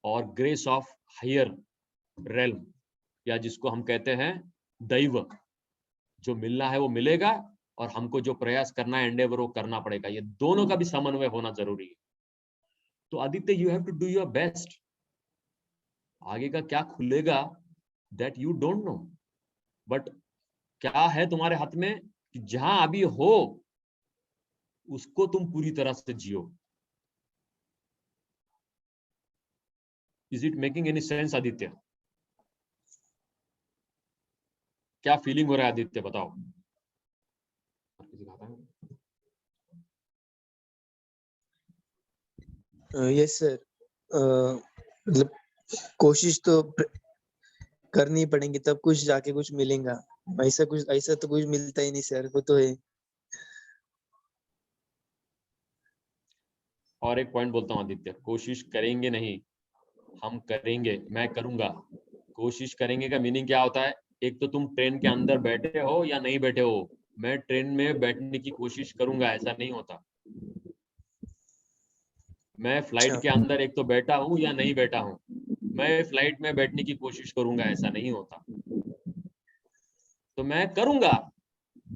और ग्रेस ऑफ हायर रेल्म, या जिसको हम कहते हैं दैव, जो मिलना है वो मिलेगा और हमको जो प्रयास करना है एंडेवर वो करना पड़ेगा। ये दोनों का भी समन्वय होना जरूरी है। तो Aditya, you have to do your best. आगे का क्या खुलेगा that you don't know, but क्या है तुम्हारे हाथ में कि जहां अभी हो उसको तुम पूरी तरह से जियो। Is it making any sense Aditya? क्या फीलिंग हो रहा है आदित्य, बताओ। यस सर, मतलब कोशिश तो करनी पड़ेगी, तब कुछ जाके कुछ मिलेगा। ऐसा तो कुछ मिलता ही नहीं सर, वो तो है। और एक पॉइंट बोलता हूँ आदित्य, कोशिश करेंगे नहीं, हम करेंगे, मैं करूंगा। कोशिश करेंगे का मीनिंग क्या होता है? एक तो तुम ट्रेन के अंदर बैठे हो या नहीं बैठे हो, मैं ट्रेन में बैठने की कोशिश करूंगा, ऐसा नहीं होता। मैं फ्लाइट के अंदर एक तो बैठा हूं या नहीं बैठा हूं, मैं फ्लाइट में बैठने की कोशिश करूंगा, ऐसा नहीं होता। तो मैं करूंगा,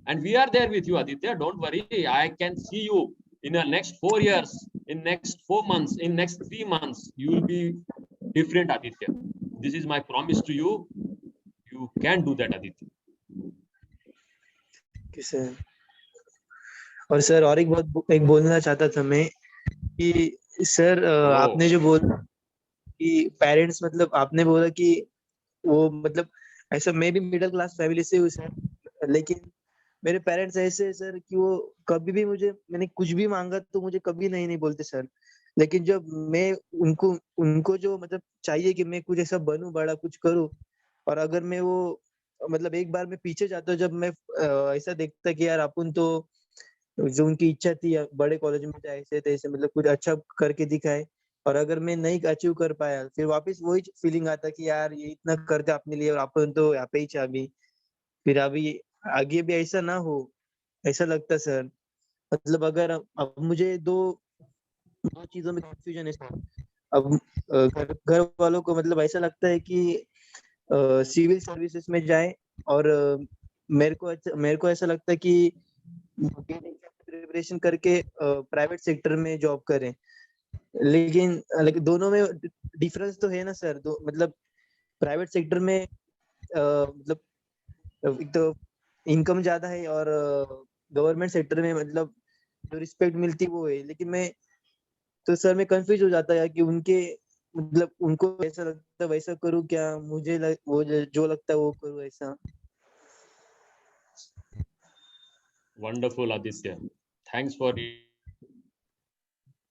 and we are there with you Aditya, don't worry. I can see you in the next 4 years, in next 4 months, in next 3 months. You will be different Aditya. This is my promise to you. You can do that Aditya. Sir, और sir और एक बोलना चाहता था मैं कि sir आपने जो बोला कि पेरेंट्स, मतलब आपने बोला कि वो मतलब ऐसा, मैं भी मिडिल क्लास फैमिली से हूँ सर, लेकिन मेरे पेरेंट्स ऐसे है सर कि वो कभी भी मैंने कुछ भी मांगा तो मुझे कभी नहीं बोलते सर। लेकिन जब मैं उनको जो मतलब चाहिए कि मैं कुछ ऐसा बनूं, बड़ा कुछ करूं, और अगर मैं वो मतलब एक बार मैं पीछे जाता हूँ, जब मैं ऐसा देखता कि यार अपन तो जो उनकी इच्छा थी बड़े कॉलेज में जाए, ऐसे तैसे मतलब कुछ अच्छा करके दिखाए, और अगर मैं नहीं अचीव कर पाया, फिर वापस वही फीलिंग आता कि यार ये इतना करते अपने लिए और अपन तो यहाँ पे ही चाबी, फिर अभी आगे भी ऐसा ना हो, ऐसा लगता सर। मतलब अगर अब मुझे दो चीजों में कंफ्यूजन है सर। अब घर वालों को मतलब ऐसा लगता है कि सिविल सर्विसेज में जाए, और मेरे को ऐसा लगता है कि प्रिपरेशन करके प्राइवेट सेक्टर में जॉब करें। लेकिन दोनों में डिफरेंस तो है ना सर। दो मतलब प्राइवेट सेक्टर में मतलब एक तो इनकम ज्यादा है, और गवर्नमेंट सेक्टर में मतलब जो रिस्पेक्ट मिलती वो है। लेकिन सर मैं कंफ्यूज हो जाता है कि उनके मतलब उनको ऐसा लगता है वैसा करूँ क्या, वो जो लगता है वो करूँ ऐसा। Wonderful Aditya, thanks for it.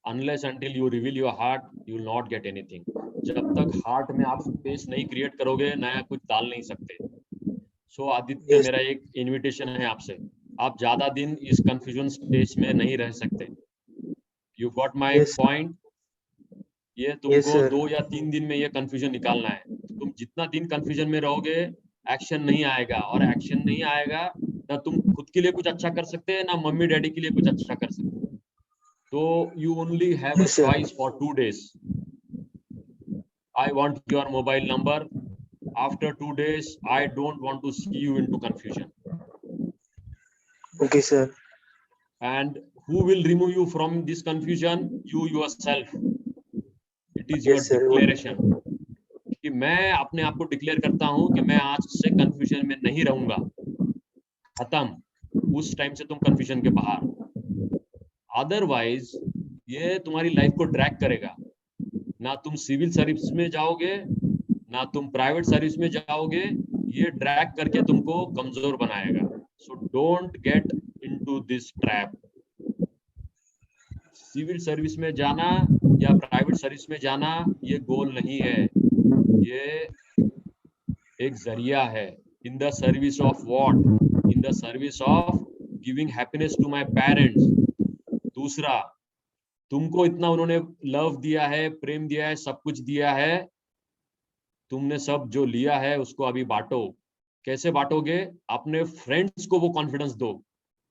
Unless until you reveal your heart, you will not get anything. जब तक हार्ट में आप स्पेस नहीं क्रिएट करोगे, नया कुछ डाल नहीं सकते। सो आदित्य, मेरा एक इनविटेशन है आपसे, आप ज्यादा दिन इस कंफ्यूजन स्टेज में नहीं रह सकते। You got my point? ये तुमको 2 या 3 दिन में ये कंफ्यूजन निकालना है। तुम जितना दिन कंफ्यूजन में रहोगे, एक्शन नहीं आएगा, और एक्शन नहीं आएगा ना तुम खुद के लिए कुछ अच्छा कर सकते हैं, ना मम्मी डैडी के लिए कुछ अच्छा कर सकते हैं। तो you only have a choice for 2 days. I want your mobile number. After 2 days, I don't want to see you into confusion. Okay, sir. And who will remove you from this confusion? You yourself. It is your declaration. कि मैं अपने आप को declare करता हूं कि मैं आज से कंफ्यूजन में नहीं रहूंगा। खत्म। उस टाइम से तुम कंफ्यूजन के बाहर। अदरवाइज ये तुम्हारी लाइफ को ड्रैग करेगा। ना तुम सिविल सर्विस में जाओगे, ना तुम प्राइवेट सर्विस में जाओगे, ये ड्रैग करके तुमको कमजोर बनाएगा। So don't get into this trap. Civil service में जाना या प्राइवेट सर्विस में जाना ये गोल नहीं है, ये एक जरिया है। In the service of what? In the service of giving happiness to my parents. दूसरा, तुमको इतना उन्होंने लव दिया है, प्रेम दिया है, सब कुछ दिया है, तुमने सब जो लिया है उसको अभी बांटो। कैसे बांटोगे? अपने फ्रेंड्स को वो कॉन्फिडेंस दो,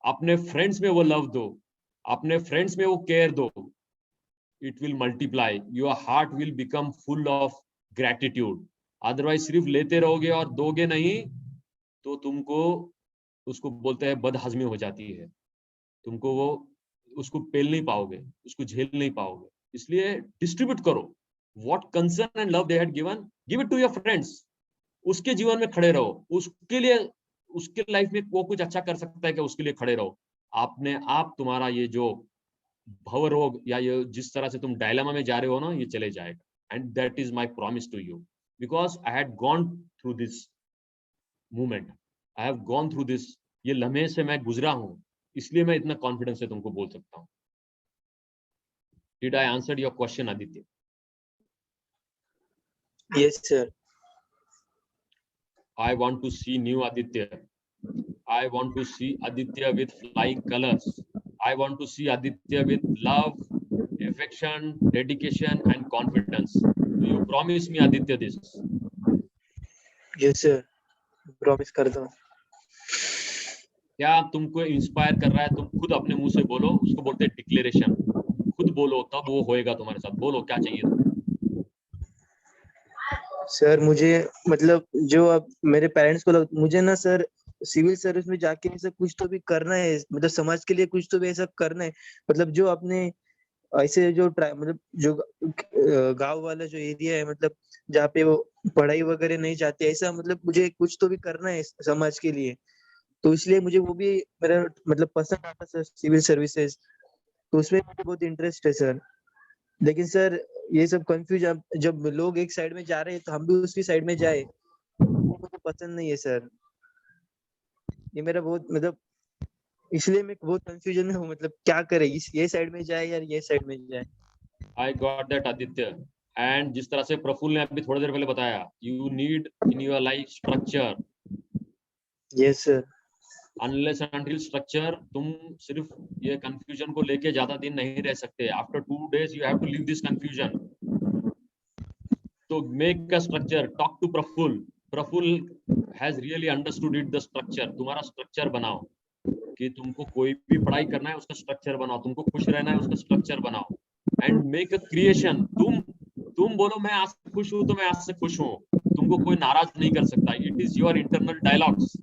अपने फ्रेंड्स में वो लव दो, अपने फ्रेंड्स में वो केयर दो। It will multiply, your heart will become full of gratitude. Otherwise सिर्फ लेते रहोगे और दोगे नहीं, तो तुमको उसको बोलते हैं बदहजमी हो जाती है, तुमको वो उसको पेल नहीं पाओगे, उसको झेल नहीं पाओगे। इसलिए डिस्ट्रीब्यूट करो what concern and love they had given, give it to your friends. उसके जीवन में खड़े रहो, उसके लिए, उसके लाइफ में वो कुछ अच्छा कर सकता है कि उसके लिए खड़े रहो। आपने आप तुम्हारा ये जो भवरोग या ये जिस तरह से तुम डायलेमा में जा रहे हो ना, ये चले जाएगा। And that is my promise to you, because I had gone through this movement, I have gone through this, ये लम्हे से मैं गुजरा हूं, इसलिए मैं इतना कॉन्फिडेंस से तुमको बोल सकता हूँ। Did I answer your question Aditya? Yes sir. I want to see new Aditya. I want to see Aditya with flying colors. I want to see Aditya with love, affection, dedication, and confidence. Do you promise me, Aditya, this? Yes sir, promise करता हूँ। क्या तुमको inspire कर रहा है? तुम खुद अपने मुंह से बोलो, उसको बोलते हैं डिक्लेरेशन। खुद बोलो, तब वो होएगा तुम्हारे साथ। बोलो क्या चाहिए तुमको? सर मुझे मतलब जो अब मेरे पेरेंट्स को मुझे ना सर सिविल सर्विस में जाके ऐसा कुछ तो भी करना है, मतलब समाज के लिए कुछ तो भी ऐसा करना है। मतलब जो अपने ऐसे जो मतलब जो गांव वाला जो एरिया है, मतलब जहाँ पे वो पढ़ाई वगैरह नहीं चाहते, ऐसा मतलब मुझे कुछ तो भी करना है समाज के लिए। तो इसलिए मुझे वो भी मेरा मतलब पसंद आता सर, सिविल सर्विसेज, तो उसमें मुझे बहुत इंटरेस्ट है सर। लेकिन सर ये सब कंफ्यूज, जब लोग एक साइड में जा रहे हैं तो हम भी उसकी साइड में जाए, वो मुझे पसंद नहीं है सर। ये मेरा बहुत मतलब, इसलिए मैं बहुत कंफ्यूजन में हूँ, मतलब क्या करे, इस ये साइड में जाए या ये साइड में जाए। I got that, Aditya. And जिस तरह से प्रफुल्ल ने अभी थोड़ी देर पहले बताया, you need in your life structure. Yes sir. Unless until structure, तुम सिर्फ ये confusion को लेके ज्यादा दिन नहीं रह सकते. After 2 days you have to leave this confusion. So make a structure. Talk to Praful. Praful has really understood it, the structure. तुम्हारा structure बनाओ कि तुमको कोई भी पढ़ाई करना है उसका स्ट्रक्चर बनाओ, तुमको खुश रहना है उसका स्ट्रक्चर बनाओ। And make a creation. तुम बोलो मैं आज से खुश हूं तो मैं आज से खुश हूं, तुमको कोई नाराज नहीं कर सकता। It is your internal dialogues.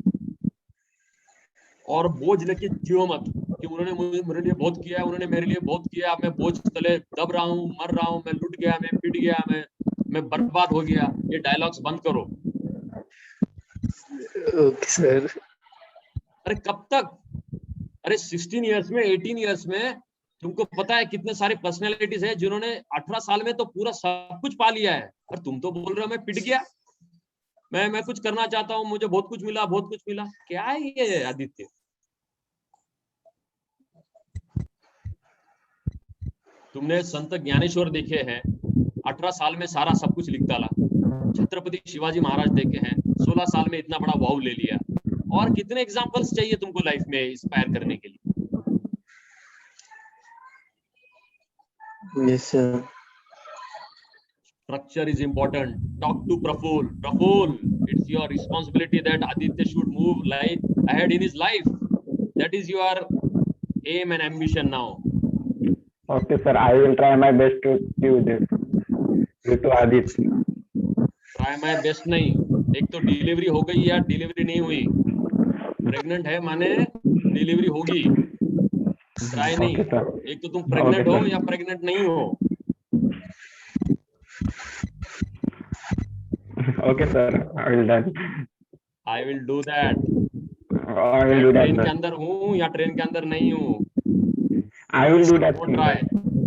और बोझ लेके जियो मत कि उन्होंने मेरे लिए बहुत किया है, उन्होंने मेरे लिए बहुत किया, मैं बोझ तले दब रहा हूं, मर रहा हूं, मैं लुट गया, मैं पिट गया, मैं बर्बाद हो गया। ये डायलॉग्स बंद करो। Okay sir. अरे कब तक? अरे 16 इयर्स में, 18 इयर्स में तुमको पता है कितने सारे पर्सनैलिटीज है जिन्होंने 18 साल में तो पूरा सब कुछ पा लिया है, और तुम तो बोल रहे हो मैं पिट गया, मैं कुछ करना चाहता हूं, मुझे बहुत कुछ मिला, बहुत कुछ मिला। क्या है ये आदित्य? तुमने संत ज्ञानेश्वर देखे हैं, 18 साल में सारा सब कुछ लिख डाला। छत्रपति शिवाजी महाराज देखे हैं, 16 साल में इतना बड़ा वाव ले लिया। और कितने एग्जाम्पल्स चाहिए तुमको लाइफ में इंस्पायर करने के लिए? Yes sir. Structure is important. Talk to Praful. Praful, it's your responsibility that Aditya should move life ahead in his life. That is your aim and ambition now. Okay sir, I will try my best to do this. To Aditya. Try my best नहीं, एक तो delivery हो गई या delivery नहीं हुई। Pregnant है माने डिलीवरी होगी, ट्राई नहीं। एक तो तुम प्रेग्नेंट हो या प्रेग्नेंट नहीं हो। Okay sir, I will do. I will do that. I will do that. Train के अंदर हूँ या ट्रेन के अंदर नहीं हूँ। I will do that. Try.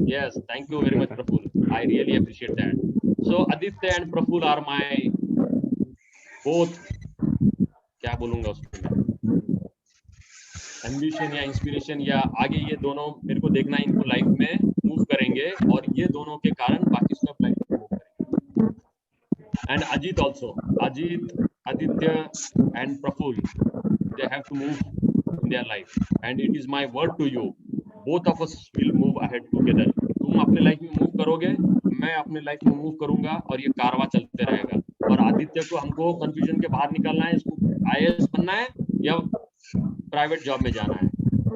Yes, thank you very much, Praful. I really appreciate that. So Aditya and Praful are my both, क्या बोलूँगा उसको, एम्बिशन या इंस्पिरेशन, या आगे ये दोनों मेरे को देखना है इनको लाइफ में मूव करेंगे, और ये दोनों के कारण बाकी सब लाइफ में मूव करेंगे। And Ajit also, Ajit, Aditya and Praful, they have to move in their life, and it is my word to you, both of us will move ahead together. तुम अपने लाइफ में मूव करोगे, मैं अपने लाइफ में मूव करूंगा, और ये कारवा चलते रहेगा। और आदित्य को हमको कंफ्यूजन के बाहर निकालना है, इसको IAS बनना है या प्राइवेट जॉब में जाना है।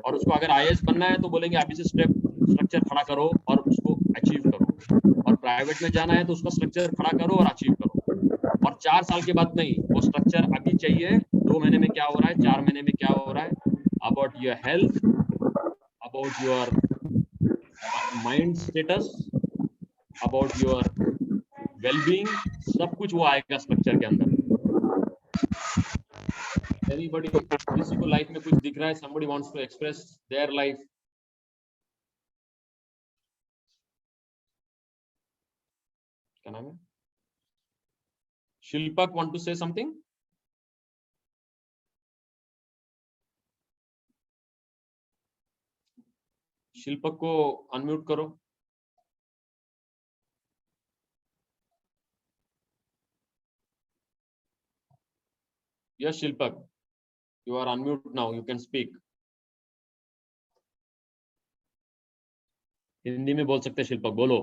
और उसको अगर IAS बनना है तो बोलेंगे अभी से स्ट्रक्चर खड़ा करो और उसको अचीव करो, और प्राइवेट में जाना है तो उसका स्ट्रक्चर खड़ा करो और अचीव करो। और 4 साल के बाद नहीं, वो स्ट्रक्चर अभी चाहिए, 2 महीने में क्या हो रहा है, 4 महीने में क्या हो रहा है, about your health, about your mind status, about your wellbeing, सब कुछ वो आएगा स्ट्रक्चर के अंदर। एनीबॉडी, किसी को लाइफ में कुछ दिख रहा है, somebody wants to express their life? क्या नाम है? शिल्पक want to say something? शिल्पक को अनम्यूट करो। Yes, Shilpak, you are unmute now. You can speak. Hindi में बोल सकते हैं शिल्पक, बोलो।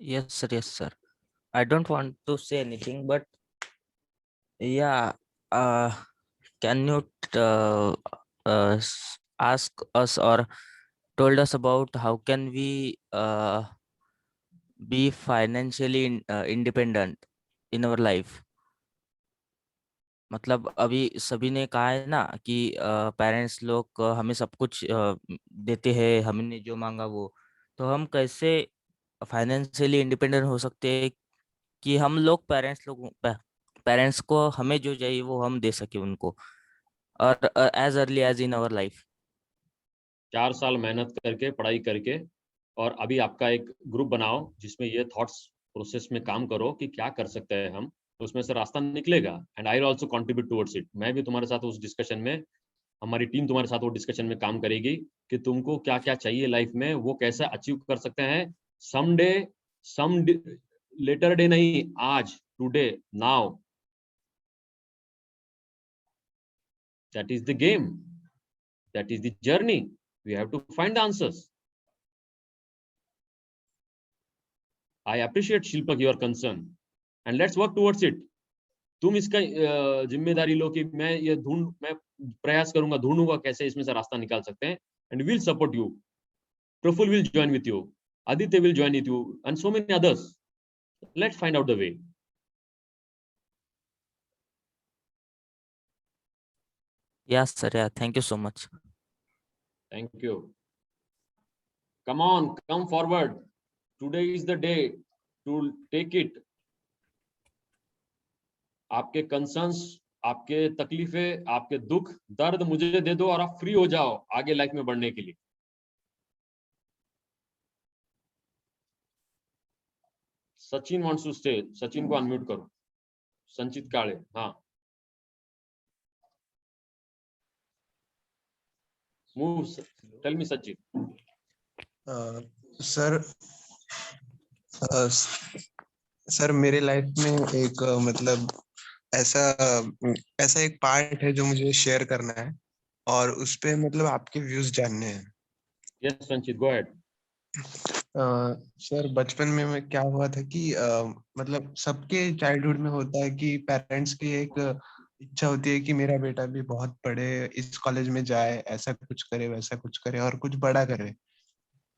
Yes, sir. I don't want to say anything, but yeah, can you ask us or told us about how can we be financially independent in our life? मतलब अभी सभी ने कहा है ना कि पेरेंट्स लोग हमें सब कुछ देते हैं, हमने जो मांगा वो, तो हम कैसे फाइनेंशियली इंडिपेंडेंट हो सकते हैं कि हम लोग पेरेंट्स को हमें जो चाहिए वो हम दे सके उनको, और as early as in our life. 4 साल मेहनत करके, पढ़ाई करके, और अभी आपका एक ग्रुप बनाओ जिसमें ये थॉट्स प्रोसेस में काम करो कि क्या कर सकते हैं हम, तो उसमें से रास्ता निकलेगा। And I will also contribute towards it. मैं भी तुम्हारे साथ उस डिस्कशन में, हमारी टीम तुम्हारे साथ वो डिस्कशन में काम करेगी कि तुमको क्या क्या चाहिए लाइफ में, वो कैसे अचीव कर सकते हैं। सम लेटर डे नहीं, आज, today, now, that is the game, that is the journey, we have to find the answers. I appreciate Shilpak your concern and let's work towards it. तुम इसका जिम्मेदारी लो कि मैं प्रयास करूंगा, ढूंढूंगा कैसे इसमें से रास्ता निकाल सकते हैं, and we'll support you. Praful will join with you, Aditya will join with you, and so many others. Let's find out the way. Yes, sir. Yeah, thank you so much. Thank you. Come on, come forward. Today is the day to take it. आपके concerns, आपके तकलीफें, आपके दुख दर्द मुझे दे दो और आप फ्री हो जाओ आगे लाइफ में बढ़ने के लिए। Sachin wants to stay, Sachin को अनम्यूट करो। संचित काळे, हाँ, move, tell me Sachin. Sir मेरे लाइफ में एक मतलब ऐसा एक पार्ट है जो मुझे शेयर करना है और उस पे मतलब आपके व्यूज जानने हैं। यस संचित, गो अहेड। सर बचपन में क्या हुआ था कि मतलब सबके चाइल्डहुड में होता है कि पेरेंट्स की एक इच्छा होती है कि मेरा बेटा भी बहुत पढ़े, इस कॉलेज में जाए, ऐसा कुछ करे, वैसा कुछ करे और कुछ बड़ा करे।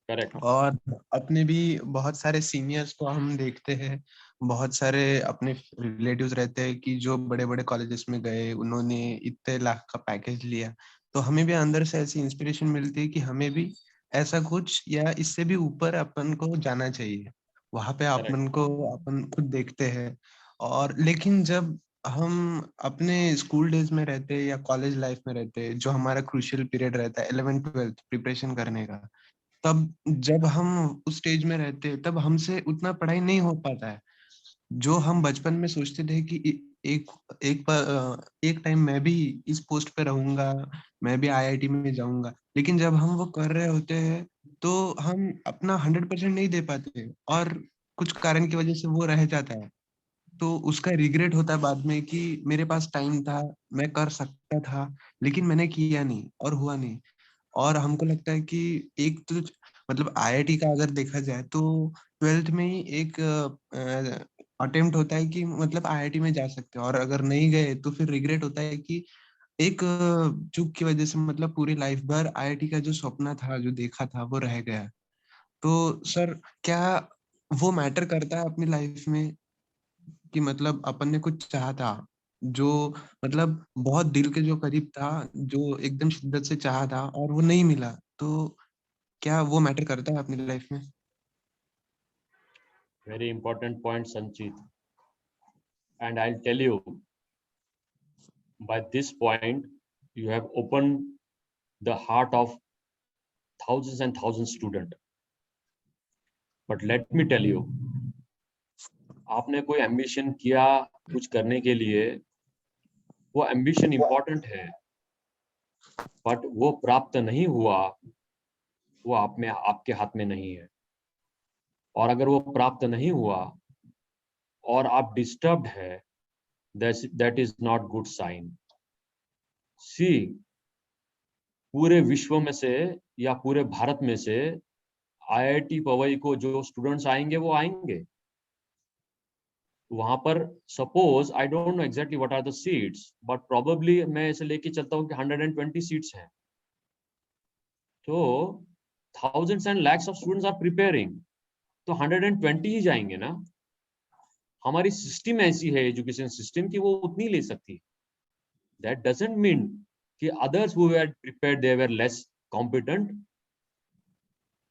करेक्ट। और अपने भी बहुत सारे सीनियर्स को हम देखते हैं, बहुत सारे अपने रिलेटिव्स रहते हैं कि जो बड़े बड़े कॉलेजेस में गए, उन्होंने इतने लाख का पैकेज लिया, तो हमें भी अंदर से ऐसी इंस्पिरेशन मिलती है कि हमें भी ऐसा कुछ या इससे भी ऊपर अपन को जाना चाहिए। वहां पे अपन खुद देखते हैं। और लेकिन जब हम अपने स्कूल डेज में रहते हैं या कॉलेज लाइफ में रहते हैं, जो हमारा क्रूशियल पीरियड रहता है 11th-12th प्रिपरेशन करने का, तब जब हम उस स्टेज में रहते हैं तब हमसे उतना पढ़ाई नहीं हो पाता है। जो हम बचपन में सोचते थे कि एक टाइम मैं भी इस पोस्ट पे रहूंगा, मैं भी आईआईटी में जाऊंगा, लेकिन जब हम वो कर रहे होते हैं तो हम अपना 100% नहीं दे पाते और कुछ कारण की वजह से वो रह जाता है। तो उसका रिग्रेट होता है बाद में कि मेरे पास टाइम था, मैं कर सकता था, लेकिन मैंने किया नहीं और हुआ नहीं। और हमको लगता है कि एक तो मतलब आईआईटी का अगर देखा जाए तो 12th में ही एक अटेम्प्ट होता है कि मतलब आईआईटी में जा सकते हैं, और अगर नहीं गए तो फिर रिग्रेट होता है कि एक चूक की वजह से मतलब पूरी लाइफ भर आईआईटी का जो सपना था, जो देखा था, वो रह गया। तो सर क्या वो मैटर करता है अपनी लाइफ में कि मतलब अपन ने कुछ चाहा था जो मतलब बहुत दिल के जो करीब था, जो एकदम शिद्दत से चाहा था और वो नहीं मिला, तो क्या वो मैटर करता है अपनी लाइफ में? Very important point, Sanchit. And I'll tell you, by this point, you have opened the heart of thousands and thousands students. But let me tell you, आपने कोई ambition किया कुछ करने के लिए, वो ambition important है, but वो प्राप्त नहीं हुआ, वो आप में आपके हाथ में नहीं है. और अगर वो प्राप्त नहीं हुआ और आप disturbed है, that is not good sign. See, पूरे विश्व में से या पूरे भारत में से IIT पवई को जो स्टूडेंट्स आएंगे वो आएंगे. वहां पर suppose I don't know exactly what are the seats, but probably मैं ऐसे लेके चलता हूँ कि 120 सीट्स हैं. तो thousands and lakhs of students are preparing, तो 120 ही जाएंगे ना. हमारी सिस्टम ऐसी है, एजुकेशन सिस्टम की वो उतनी ले सकती है. दैट डजंट मीन कि others who were prepared they were less competent,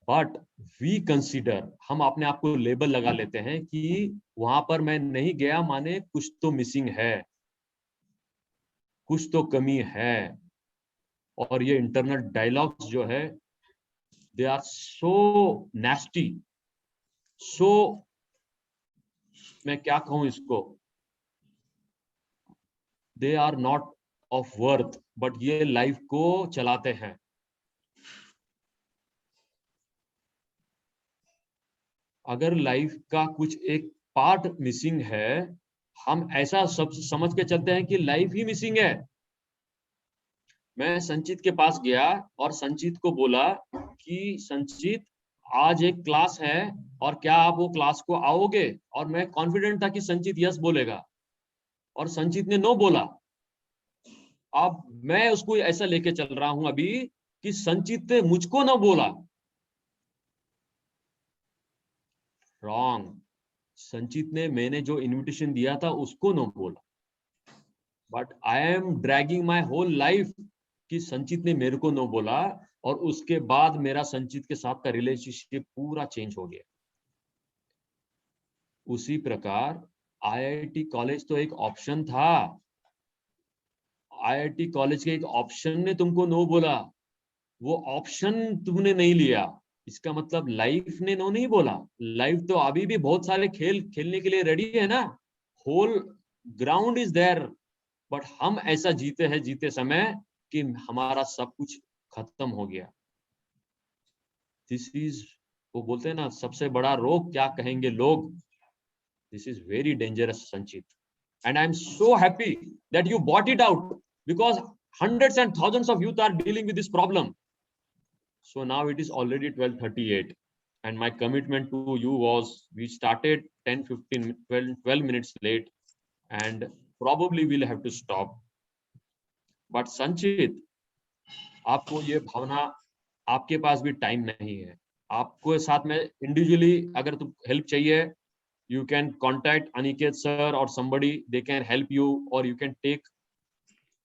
but we consider, हम अपने आप को लेबल लगा लेते हैं कि वहां पर मैं नहीं गया माने कुछ तो मिसिंग है, कुछ तो कमी है. और ये इंटरनल डायलॉग्स जो है, दे आर सो नेस्टी, सो मैं क्या कहूं इसको, they are not of worth, but ये लाइफ को चलाते हैं. अगर लाइफ का कुछ एक पार्ट मिसिंग है, हम ऐसा सब समझ के चलते हैं कि लाइफ ही मिसिंग है. मैं संचित के पास गया और संचित को बोला कि संचित आज एक क्लास है और क्या आप वो क्लास को आओगे, और मैं कॉन्फिडेंट था कि संचित यस बोलेगा और संचित ने नो बोला. अब मैं उसको ऐसा लेके चल रहा हूं अभी कि संचित ने मुझको न बोला. रॉन्ग. संचित ने मैंने जो इनविटेशन दिया था उसको नो बोला. But I am dragging my whole life कि संचित ने मेरे को नो बोला, और उसके बाद मेरा संचित के साथ का रिलेशनशिप पूरा चेंज हो गया. उसी प्रकार IIT कॉलेज तो एक ऑप्शन था. IIT कॉलेज के एक ऑप्शन ने तुमको नो बोला, वो ऑप्शन तुमने नहीं लिया. इसका मतलब लाइफ ने नो नहीं बोला. लाइफ तो अभी भी बहुत सारे खेल खेलने के लिए रेडी है ना. Whole ground is there, but हम ऐसा जीते हैं जीते समय कि हमारा सब कुछ खत्म हो गया. दिस इज, वो बोलते हैं ना, सबसे बड़ा रोग क्या कहेंगे लोग. दिस इज वेरी डेंजरस, संचित. And I am so happy that you bought it out, because hundreds and thousands of youth are dealing with this problem. So now it is already 12:38, and my commitment to you was, we started 10, 15, 12 minutes late, and probably we'll have to stop. But Sanchit, आपको ये भावना, आपके पास भी time नहीं है. आपको साथ में individually अगर तुम हेल्प चाहिए, you can contact Aniket sir or somebody, they can help you, or you can take,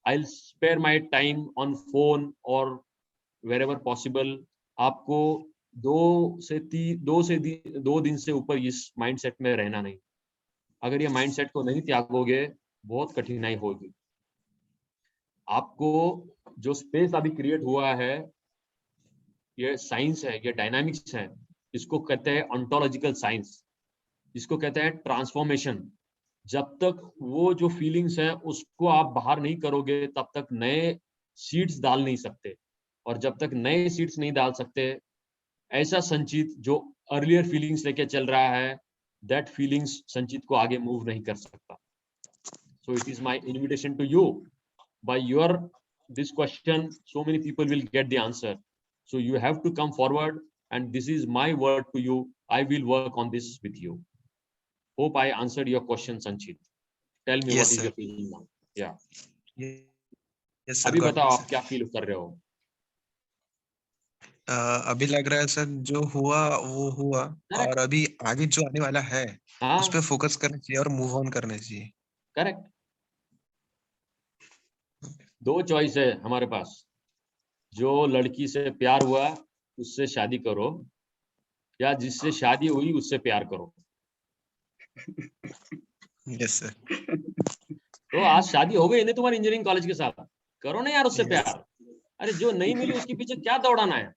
I'll spare my time on phone or wherever possible. आपको 2 दिन से ऊपर इस माइंडसेट में रहना नहीं. अगर ये माइंडसेट को नहीं त्यागोगे, बहुत कठिनाई होगी. आपको जो स्पेस अभी क्रिएट हुआ है, ये साइंस है, ये डायनामिक्स है, इसको कहते हैं ऑन्टोलॉजिकल साइंस, इसको कहते हैं ट्रांसफॉर्मेशन. जब तक वो जो फीलिंग्स हैं उसको आप बाहर नहीं करोगे, तब तक नए सीड्स डाल नहीं सकते. और जब तक नए सीड्स नहीं डाल सकते, ऐसा संचित जो अर्लियर फीलिंग्स लेके चल रहा है, दैट फीलिंग्स संचित को आगे मूव नहीं कर सकता. So it is my invitation to you. By your this question, so many people will get the answer. So you have to come forward, and this is my word to you. I will work on this with you. Hope I answered your question, Sanchit. Tell me, yes, what is your feeling now? Yeah. Yes, sir. अभी बताओ आप क्या feel कर रहे हो? अभी लग रहा है सर, जो हुआ वो हुआ, और अभी आगे जो आने वाला है उस पर फोकस करना चाहिए और मूव ऑन करना चाहिए. करेक्ट. दो चॉइस है हमारे पास, जो लड़की से प्यार हुआ उससे शादी करो, या जिससे शादी हुई उससे प्यार करो। Yes sir. तो आज शादी हो गई नहीं तुम्हारी इंजीनियरिंग कॉलेज के साथ, करो ना यार उससे Yes. प्यार। अरे जो नहीं मिली उसके पीछे क्या दौड़ाना है,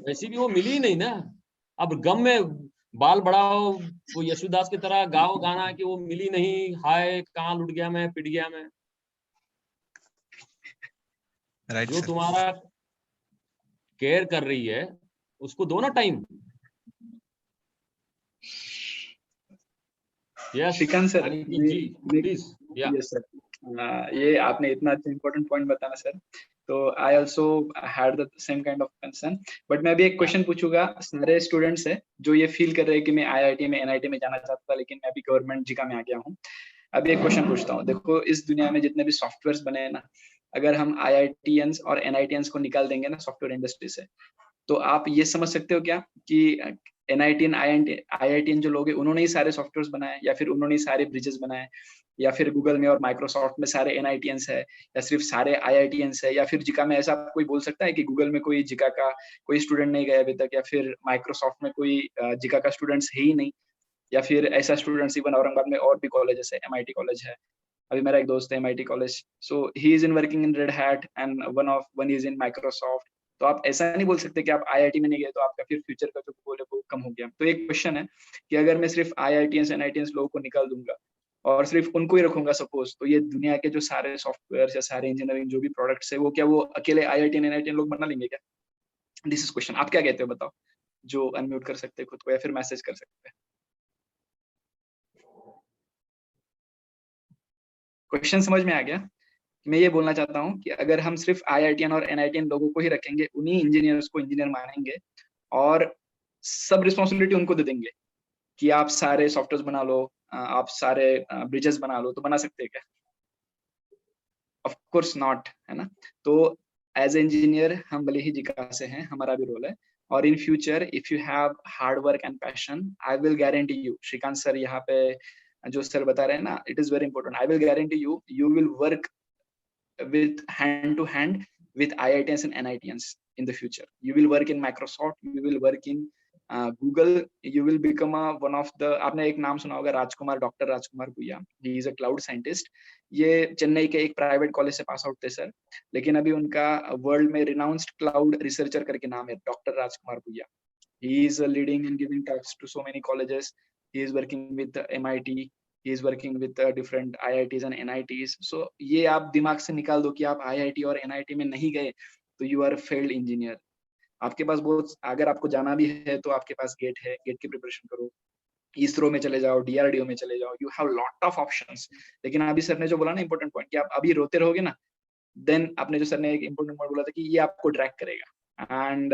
वैसे भी वो मिली ही नहीं ना। अब गम में बाल बढ़ाओ, वो यशुदास की तरह गाओ गाना कि वो मिली नहीं, हाय कहाँ लुट गया मैं, पिट गया मैं। राइट जो सर। तुम्हारा केयर कर रही है उसको दो ना time. Yes Shrikant sir, ji please. या यस सर, ये आपने इतना अच्छा इंपॉर्टेंट पॉइंट बताया सर, तो I also had the same kind of concern. But मैं भी एक क्वेश्चन पूछूंगा, सारे स्टूडेंट्स है जो ये फील कर रहे हैं कि मैं आईआईटी में एनआईटी में जाना चाहता था लेकिन मैं अभी गवर्नमेंट जिका में आ गया हूँ। अभी एक क्वेश्चन पूछता हूँ, देखो इस दुनिया में जितने भी सॉफ्टवेयर बने हैं ना, अगर हम आईआईटीएंस और एनआईटीएंस को निकाल देंगे ना सॉफ्टवेयर इंडस्ट्री से, तो आप ये समझ सकते हो क्या कि एनआईटीएन आईआईटीएन जो लोग हैं उन्होंने ही सारे सॉफ्टवेयर बनाए, या फिर उन्होंने ही सारे ब्रिजेस बनाए, या फिर गूगल में और माइक्रोसॉफ्ट में सारे एनआईटीएंस है, या सिर्फ सारे आईआईटीएंस है, या फिर जिका में ऐसा कोई बोल सकता है कि गूगल में कोई जिका का कोई स्टूडेंट नहीं गया अभी तक, या फिर माइक्रोसॉफ्ट में कोई जिका का स्टूडेंट्स है ही नहीं, या फिर ऐसा स्टूडेंट्स इवन औरंगाबाद में और भी कॉलेजेस है, एमआईटी कॉलेज है, अभी मेरा एक दोस्त है MIT college, so he is in working in red hat and one is in Microsoft. तो आप ऐसा नहीं बोल सकते कि आप आईआईटी में नहीं गए तो आपका फिर फ्यूचर का जो गोल है वो कम हो गया। तो एक क्वेश्चन है कि अगर मैं सिर्फ आईआईटीएंस एनआईटीएंस लोगों को निकाल दूंगा और सिर्फ उनको ही रखूंगा सपोज, तो ये दुनिया के जो सारे सॉफ्टवेयर या सारे इंजीनियरिंग जो भी प्रोडक्ट्स है वो क्या वो अकेले आईआईटीएन एनआईटीएन लोग बना लेंगे क्या? दिस इज क्वेश्चन, आप क्या कहते हो बताओ, जो अनम्यूट कर सकते हैं खुद को या फिर मैसेज कर सकते हैं। क्वेश्चन समझ में आ गया? मैं ये बोलना चाहता हूँ कि अगर हम सिर्फ आईआईटीएन और एनआईटीएन लोगों को ही रखेंगे, उन्हीं इंजीनियर्स को इंजीनियर मानेंगे और सब रिस्पॉन्सिबिलिटी उनको दे देंगे कि आप सारे सॉफ्टवेयर बना लो, आप सारे ब्रिजेस बना लो, तो बना सकते हैं क्या? ऑफ कोर्स नॉट, है ना। तो एज इंजीनियर हम भले ही जिका से हैं, हमारा भी रोल है, और in future if you have hard work and passion, I will guarantee you, Shrikant sir यहाँ पे जो सर बता रहे हैं ना, it is very important, I will guarantee you, you will work with hand to hand with IITs and NITs in the future. You will work in Microsoft, you will work in Google, you will become one of the, आपने एक नाम सुना होगा राजकुमार, doctor राजकुमार भुइया, he is a cloud scientist। ये चेन्नई के एक private college से पास आउट थे सर, लेकिन अभी उनका वर्ल्ड में रिनाउंस्ड क्लाउड रिसर्चर करके नाम है, डॉक्टर राजकुमार भुइया। He is leading and giving talks to so many colleges. He is working with MIT, he is working with different IITs and NITs. So ये आप दिमाग से निकाल दो कि आप IIT और NIT में नहीं गए तो you are a failed engineer। आपके पास बहुत, अगर आपको जाना भी है तो आपके पास गेट है, गेट की प्रिपरेशन करो, इसरो में चले जाओ, DRDO में चले जाओ, you have lot of options. लेकिन अभी सर ने जो बोला ना इंपॉर्टेंट पॉइंट, कि आप अभी रोते रहोगे ना, देन आपने जो सर ने एक इंपॉर्टेंट पॉइंट बोला था कि ये आपको ड्रैग करेगा, and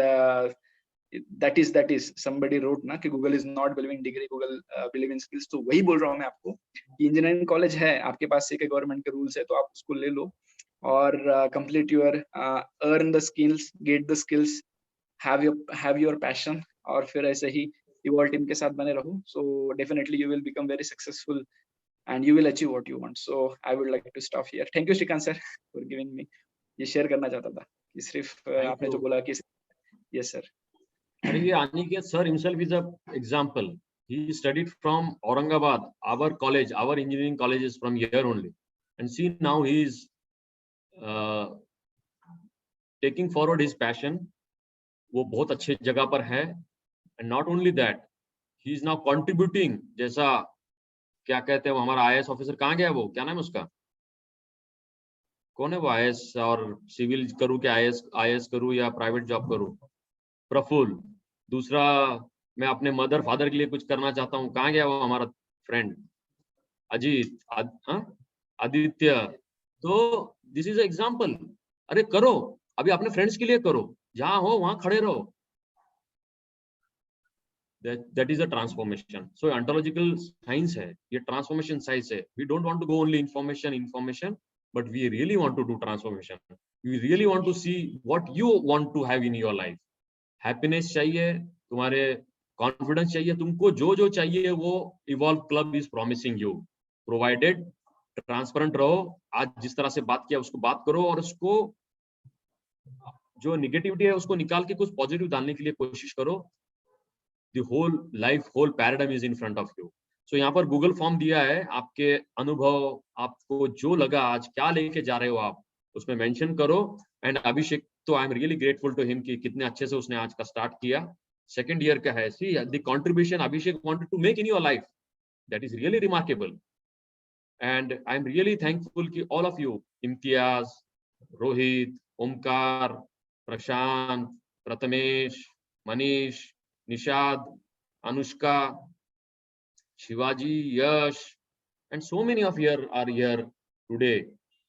that is somebody wrote ना कि Google is not believing degree, Google believe in skills। तो वही बोल रहा हूँ मैं आपको कि इंजीनियरिंग कॉलेज है आपके पास से, गवर्नमेंट के रूल्स है, तो आप उसको ले लो और complete your, earn the skills, get the skills, have your passion, और फिर ऐसे ही इवॉल्व टीम के साथ बने रहो। So definitely you will become very successful and you will achieve what you want। So I would like to stop here। Thank you Shrikant sir for giving me, ये share करना चाहता था कि सिर्फ आपने जो बोला कि yes sir। अरे ये Aniket sir himself is a example. He studied from Aurangabad, our college, our engineering college is from here only, and see now he is taking forward his passion। वो बहुत अच्छे जगह पर है, and not only that, he is now contributing। जैसा क्या कहते हैं वो हमारा IAS ऑफिसर, कहाँ गया वो, क्या नाम है उसका, कौन है वो IAS, और सिविल करूँ क्या IAS करूँ या प्राइवेट जॉब करूँ, प्रफुल्ल। दूसरा मैं अपने मदर फादर के लिए कुछ करना चाहता हूँ, कहाँ गया वो हमारा फ्रेंड अजीत, आदित्य। तो दिस इज एग्जाम्पल। अरे करो, अभी अपने फ्रेंड्स के लिए करो, जहां हो वहां खड़े रहो। that is a transformation। so ontological science है, ये transformation science है। we don't want to go only information, but we really want to do transformation। we really want to see what you want to have in your life। happiness चाहिए तुम्हारे, confidence चाहिए तुमको, जो चाहिए वो evolve club is promising you, provided transparent रहो, आज जिस तरह से बात किया उसको बात करो, और उसको जो निगेटिविटी है उसको निकाल के कुछ पॉजिटिव डालने के लिए कोशिश करो। The whole life, whole paradigm is in front of you. So यहाँ पर गूगल फॉर्म दिया है, आपके अनुभव, आपको जो लगा आज क्या लेके जा रहे हो आप, उसमें मेंशन करो। एंड अभिषेक तो I am really grateful to him कि कितने अच्छे से उसने आज का स्टार्ट किया। सेकंड ईयर का है, see the contribution Abhishek wanted to make in your life, that is really remarkable. And I am really thankful कि all of you, Imtiaz, Rohit, Omkar, Prashant, Prathamesh, Manish, Nishad, Anushka, Shivaji, Yash, and so many of you are here today.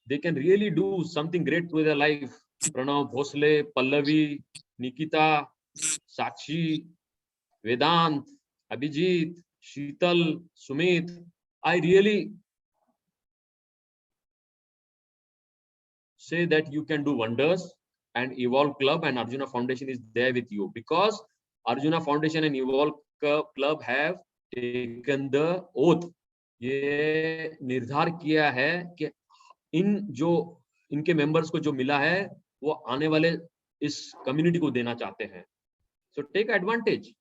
They can really do something great with their life. Pranav, Bhosle, Pallavi, Nikita, Sakshi, Vedant, Abhijit, Sheetal, Sumit. I really say that you can do wonders, and Evolve Club and Arjuna Foundation is there with you, because Arjuna Foundation and Evolve Club have taken the oath, ये निर्धार किया है कि इनके members को जो मिला है वो आने वाले इस कम्युनिटी को देना चाहते हैं। So take advantage,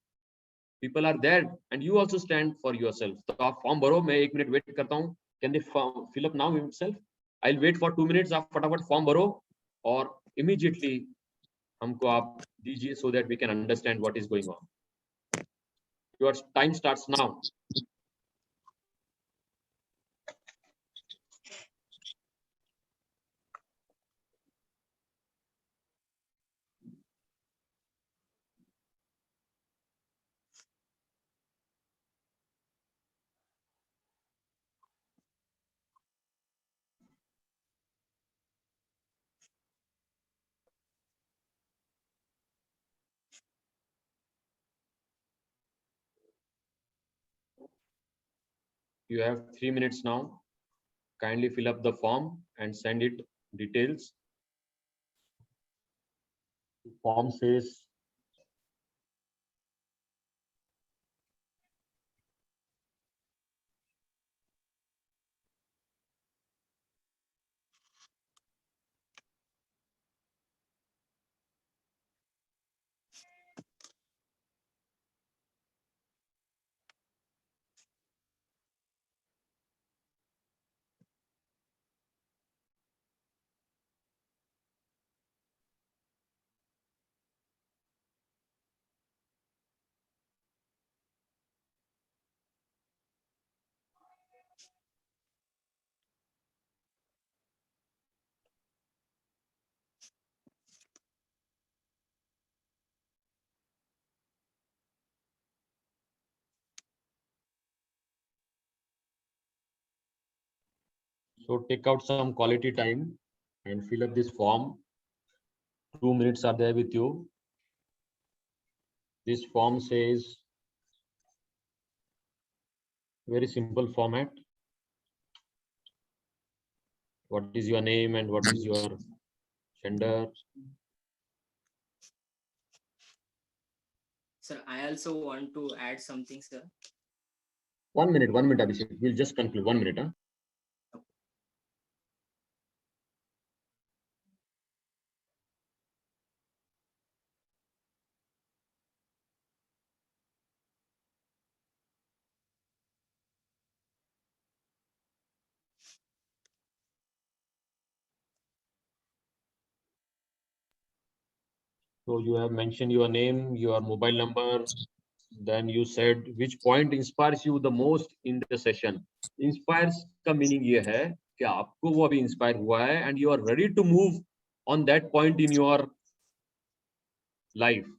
people are there and you also stand for yourself. तो आप फॉर्म भरो, मैं 1 मिनट वेट करता हूँ। Can they fill up now himself? I will wait for 2 minutes. आप फटाफट फॉर्म भरो और इमीडिएटली हमको आप दीजिए, so that we can understand what is going on. Your time starts now. You have 3 minutes now. Kindly fill up the form and send it details. The form says so take out some quality time and fill up this form. 2 minutes are there with you. This form says, very simple format. What is your name and what is your gender? Sir, I also want to add something, sir. 1 minute, Abhishek. We'll just conclude. 1 minute. Huh? So you have mentioned your name, your mobile number, then you said which point inspires you the most in the session. Inspires का meaning ये है कि आपको वो अभी inspire हुआ है and you are ready to move on that point in your life.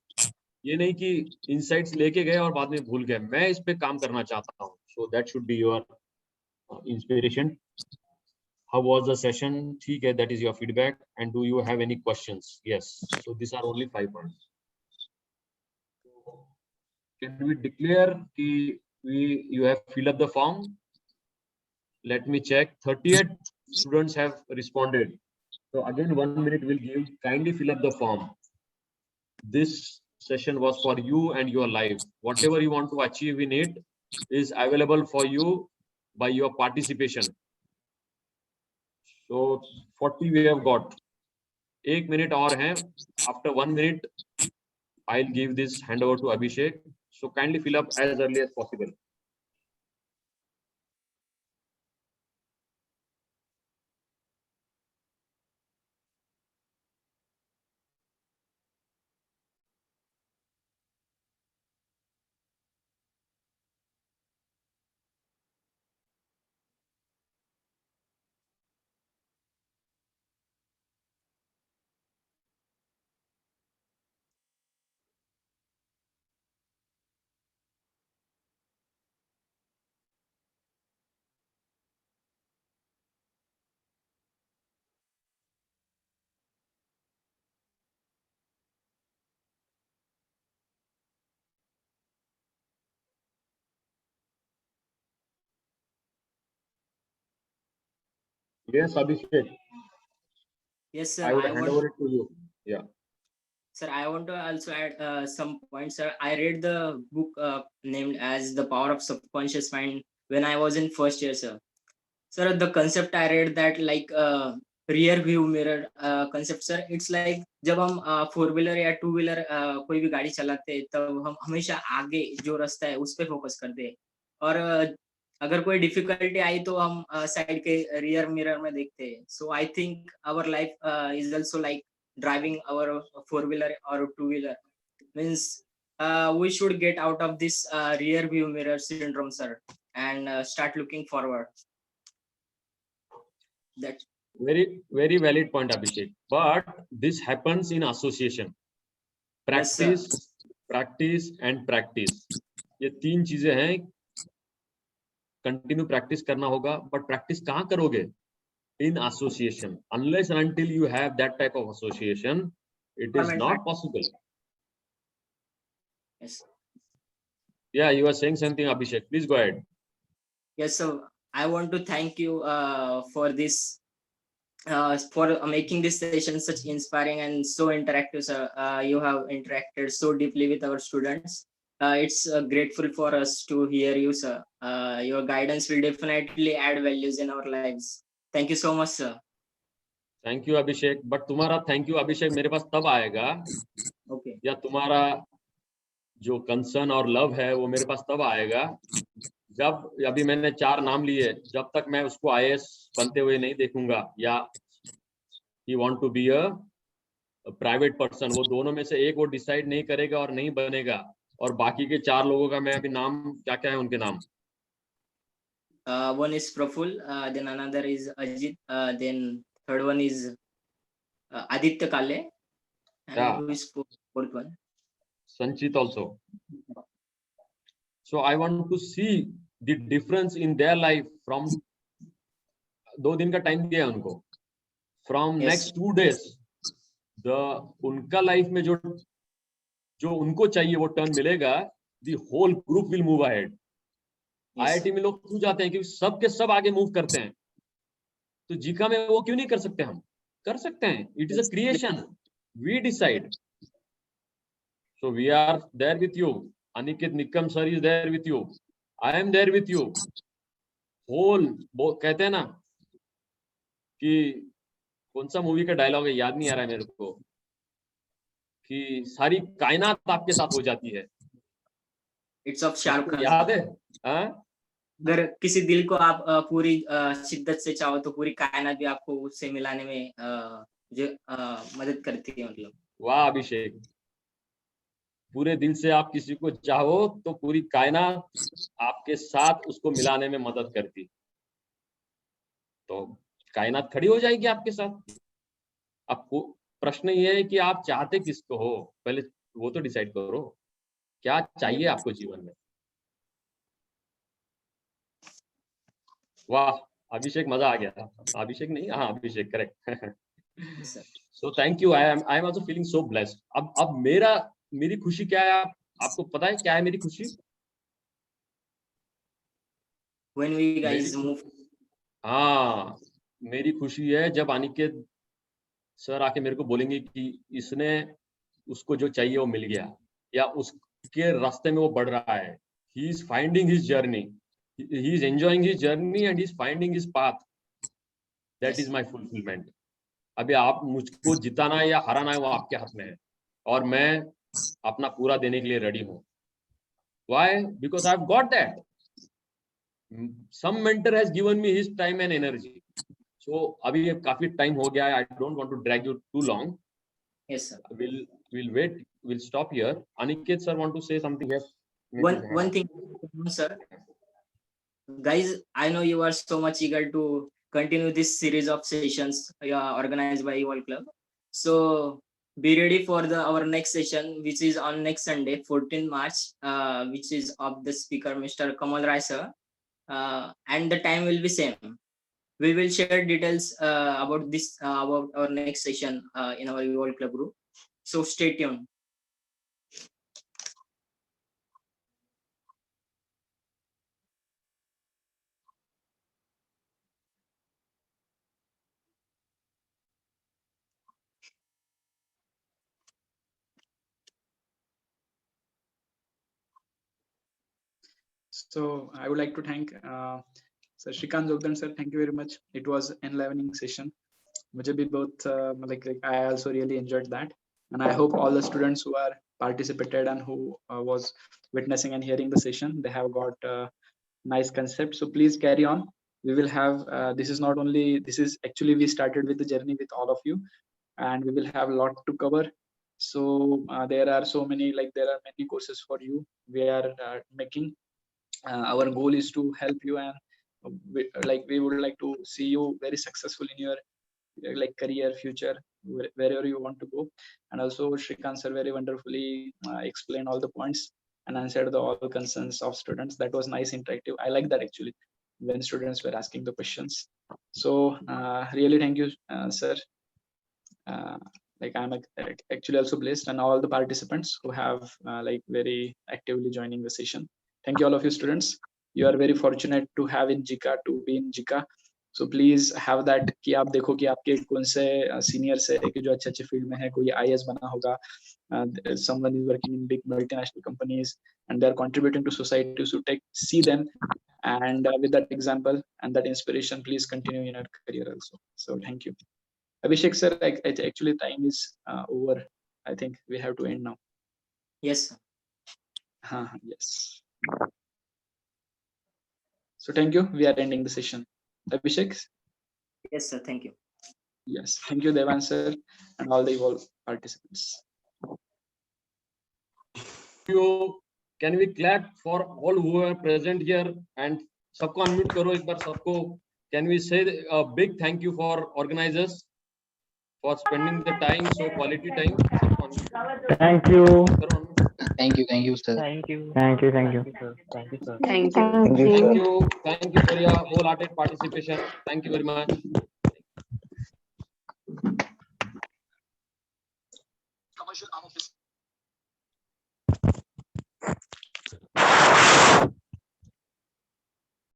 ये नहीं कि insights लेके गए और बाद में भूल गए, मैं इस पे काम करना चाहता हूँ. So that should be your inspiration. How was the session? ठीक है, that is your feedback. And do you have any questions? Yes. So these are only 5 points. Can we declare that you have filled up the form? Let me check. 38 students have responded. So again, 1 minute will give. Kindly fill up the form. This session was for you and your life. Whatever you want to achieve in it is available for you by your participation. So 40 we have got. 1 minute और हैं. After 1 minute, I'll give this handover to Abhishek. So kindly fill up as early as possible. Yes, Abhishek. Yes, sir. I would I hand want, over it to you. Yeah. sir, I want to also add some points, sir. I read the book named as The Power of Subconscious Mind when I was in first year, sir. Sir, the concept I read that like rear view mirror concept, sir. It's like जब हम four wheeler या two wheeler कोई भी गाड़ी चलाते हैं तब हम हमेशा आगे जो रास्ता है उस पे फोकस करते हैं और अगर कोई डिफिकल्टी आई तो हम साइड के रियर मिरर में देखते हैं. So I think our life is also like driving our four wheeler or two wheeler means we should get out of this rear view mirror syndrome, sir, and start looking forward. That Very, very valid point, Abhishek. But this happens in association. Yes, sir. Practice, practice and practice. ये तीन चीजें हैं. Continue practice करना होगा, but practice कहाँ करोगे? In association. Unless and until you have that type of association, it is not possible. Yes. Yeah, you are saying something, Abhishek. Please go ahead. Yes, sir. I want to thank you for this, for making this session such inspiring and so interactive, sir. You have interacted so deeply with our students. It's grateful for us to hear you, sir. Your guidance will definitely add values in our lives. Thank you so much, sir. Thank you Abhishek. But तुम्हारा thank you अभिषेक मेरे पास तब आएगा, Okay. या तुम्हारा जो concern और love है वो मेरे पास तब आएगा जब, अभी मैंने 4 नाम लिए, जब तक मैं उसको IAS बनते हुए नहीं देखूंगा या he want to be a private person, वो दोनों में से एक वो डिसाइड नहीं करेगा और नहीं बनेगा, और बाकी के 4 लोगों का मैं अभी नाम क्या क्या है उनके नाम. One is Praful, then another is Ajit, then third one is Aditya Kale, and Yeah. who is fourth one? Sanchit also. So I want to see the difference in their life from 2 दिन का time दिया है उनको. From Yes. next 2 days, उनका life में जो उनको चाहिए वो टर्न मिलेगा. The whole group will move ahead. Yes, IIT में लोग क्यों जाते हैं? क्योंकि सब के सब आगे मूव करते हैं. तो जीका में वो क्यों नहीं कर सकते? हम कर सकते हैं. It is a creation. We decide. So we are there with you. Aniket Nikam sir is there with you. I am there with you. Whole, वो कहते हैं ना कि कौन सा मूवी का डायलॉग है, याद नहीं आ रहा है मेरे को, कि सारी कायनात आपके साथ हो जाती है. it's of Shahrukh Khan. याद है? हाँ? अगर किसी दिल को आप पूरी शिद्दत से चाहो तो पूरी कायनात भी आपको उससे मिलाने में जो मदद करती है. मतलब वाह अभिषेक, पूरे दिल से आप किसी को चाहो तो पूरी कायनात आपके साथ उसको मिलाने में मदद करती. तो कायनात खड़ी हो जाएगी आपके साथ. आपको प्रश्न ये है कि आप चाहते किसको हो, पहले वो तो डिसाइड करो. क्या चाहिए आपको जीवन में? वाह अभिषेक, मजा आ गया. अभिषेक नहीं, हाँ Abhishek, correct. So thank you. I am also feeling so blessed. अब मेरी खुशी क्या है? आपको पता है क्या है मेरी खुशी? when we guys move. हाँ, मेरी खुशी है जब अनिकेत सर आके मेरे को बोलेंगे कि इसने उसको जो चाहिए वो मिल गया, या उसके रास्ते में वो बढ़ रहा है. He is finding his journey, he is enjoying his journey and he is finding his path. That Yes. Is my fulfilment. अभी आप मुझको जिताना है या हराना है वो आपके हाथ में है, और मैं अपना पूरा देने के लिए रेडी हूँ। Why? Because I've got that. Some mentor has given me his time and energy. So अभी ये काफी टाइम हो गया है, I don't want to drag you too long. Yes, sir. We'll wait. We'll stop here. Aniket sir want to say something? Yes. One thing, sir. Guys, I know you are so much eager to continue this series of sessions organized by Evolve Club. So be ready for our next session, which is on next Sunday, 14 March, which is of the speaker, Mr. Kamal Rai sir. And the time will be same. We will share details about this, about our next session in our Evolve Club group. So stay tuned. So I would like to thank Sir Shrikant Jogdan sir. Thank you very much. It was an enlivening session. मुझे भी बहुत like I also really enjoyed that, and I hope all the students who are participated and who was witnessing and hearing the session, they have got nice concept. So please carry on. We will have this is not only, this is actually we started with the journey with all of you, and we will have a lot to cover. So there are so many, like there are many courses for you we are making. Our goal is to help you, and we would like to see you very successful in your like career, future, wherever you want to go. And also Shrikant sir very wonderfully explained all the points and answered all the concerns of students. That was nice, interactive. I like that actually, when students were asking the questions. So really thank you sir. Like I'm actually also blessed, and all the participants who have like very actively joining the session. Thank you all of you students. You are very fortunate to have in JICA, to be in JICA. So please have that कि आप देखो कि आपके कौन से seniors है कि जो अच्छे अच्छे फील्ड में है, कोई IAS बना होगा, someone is working in big multinational companies and they are contributing to society. So see them, and with that example and that inspiration, please continue in your career also. So thank you. Abhishek sir, actually time is over. I think we have to end now. Yes, sir. Yes. So thank you. We are ending the session. Abhishek? Yes, sir. Thank you. Yes. Thank you, Devan sir, and all the Evolve participants. Can we clap for all who are present here? And सबको unmute करो एक बार सबको. Can we say a big thank you for organizers for spending the time, so quality time. Thank you. Thank you, sir. Thank you. Thank you. Thank you, sir. Thank you, sir. Thank you. Thank you for your wholehearted participation. Thank you very much. Commercial arm of this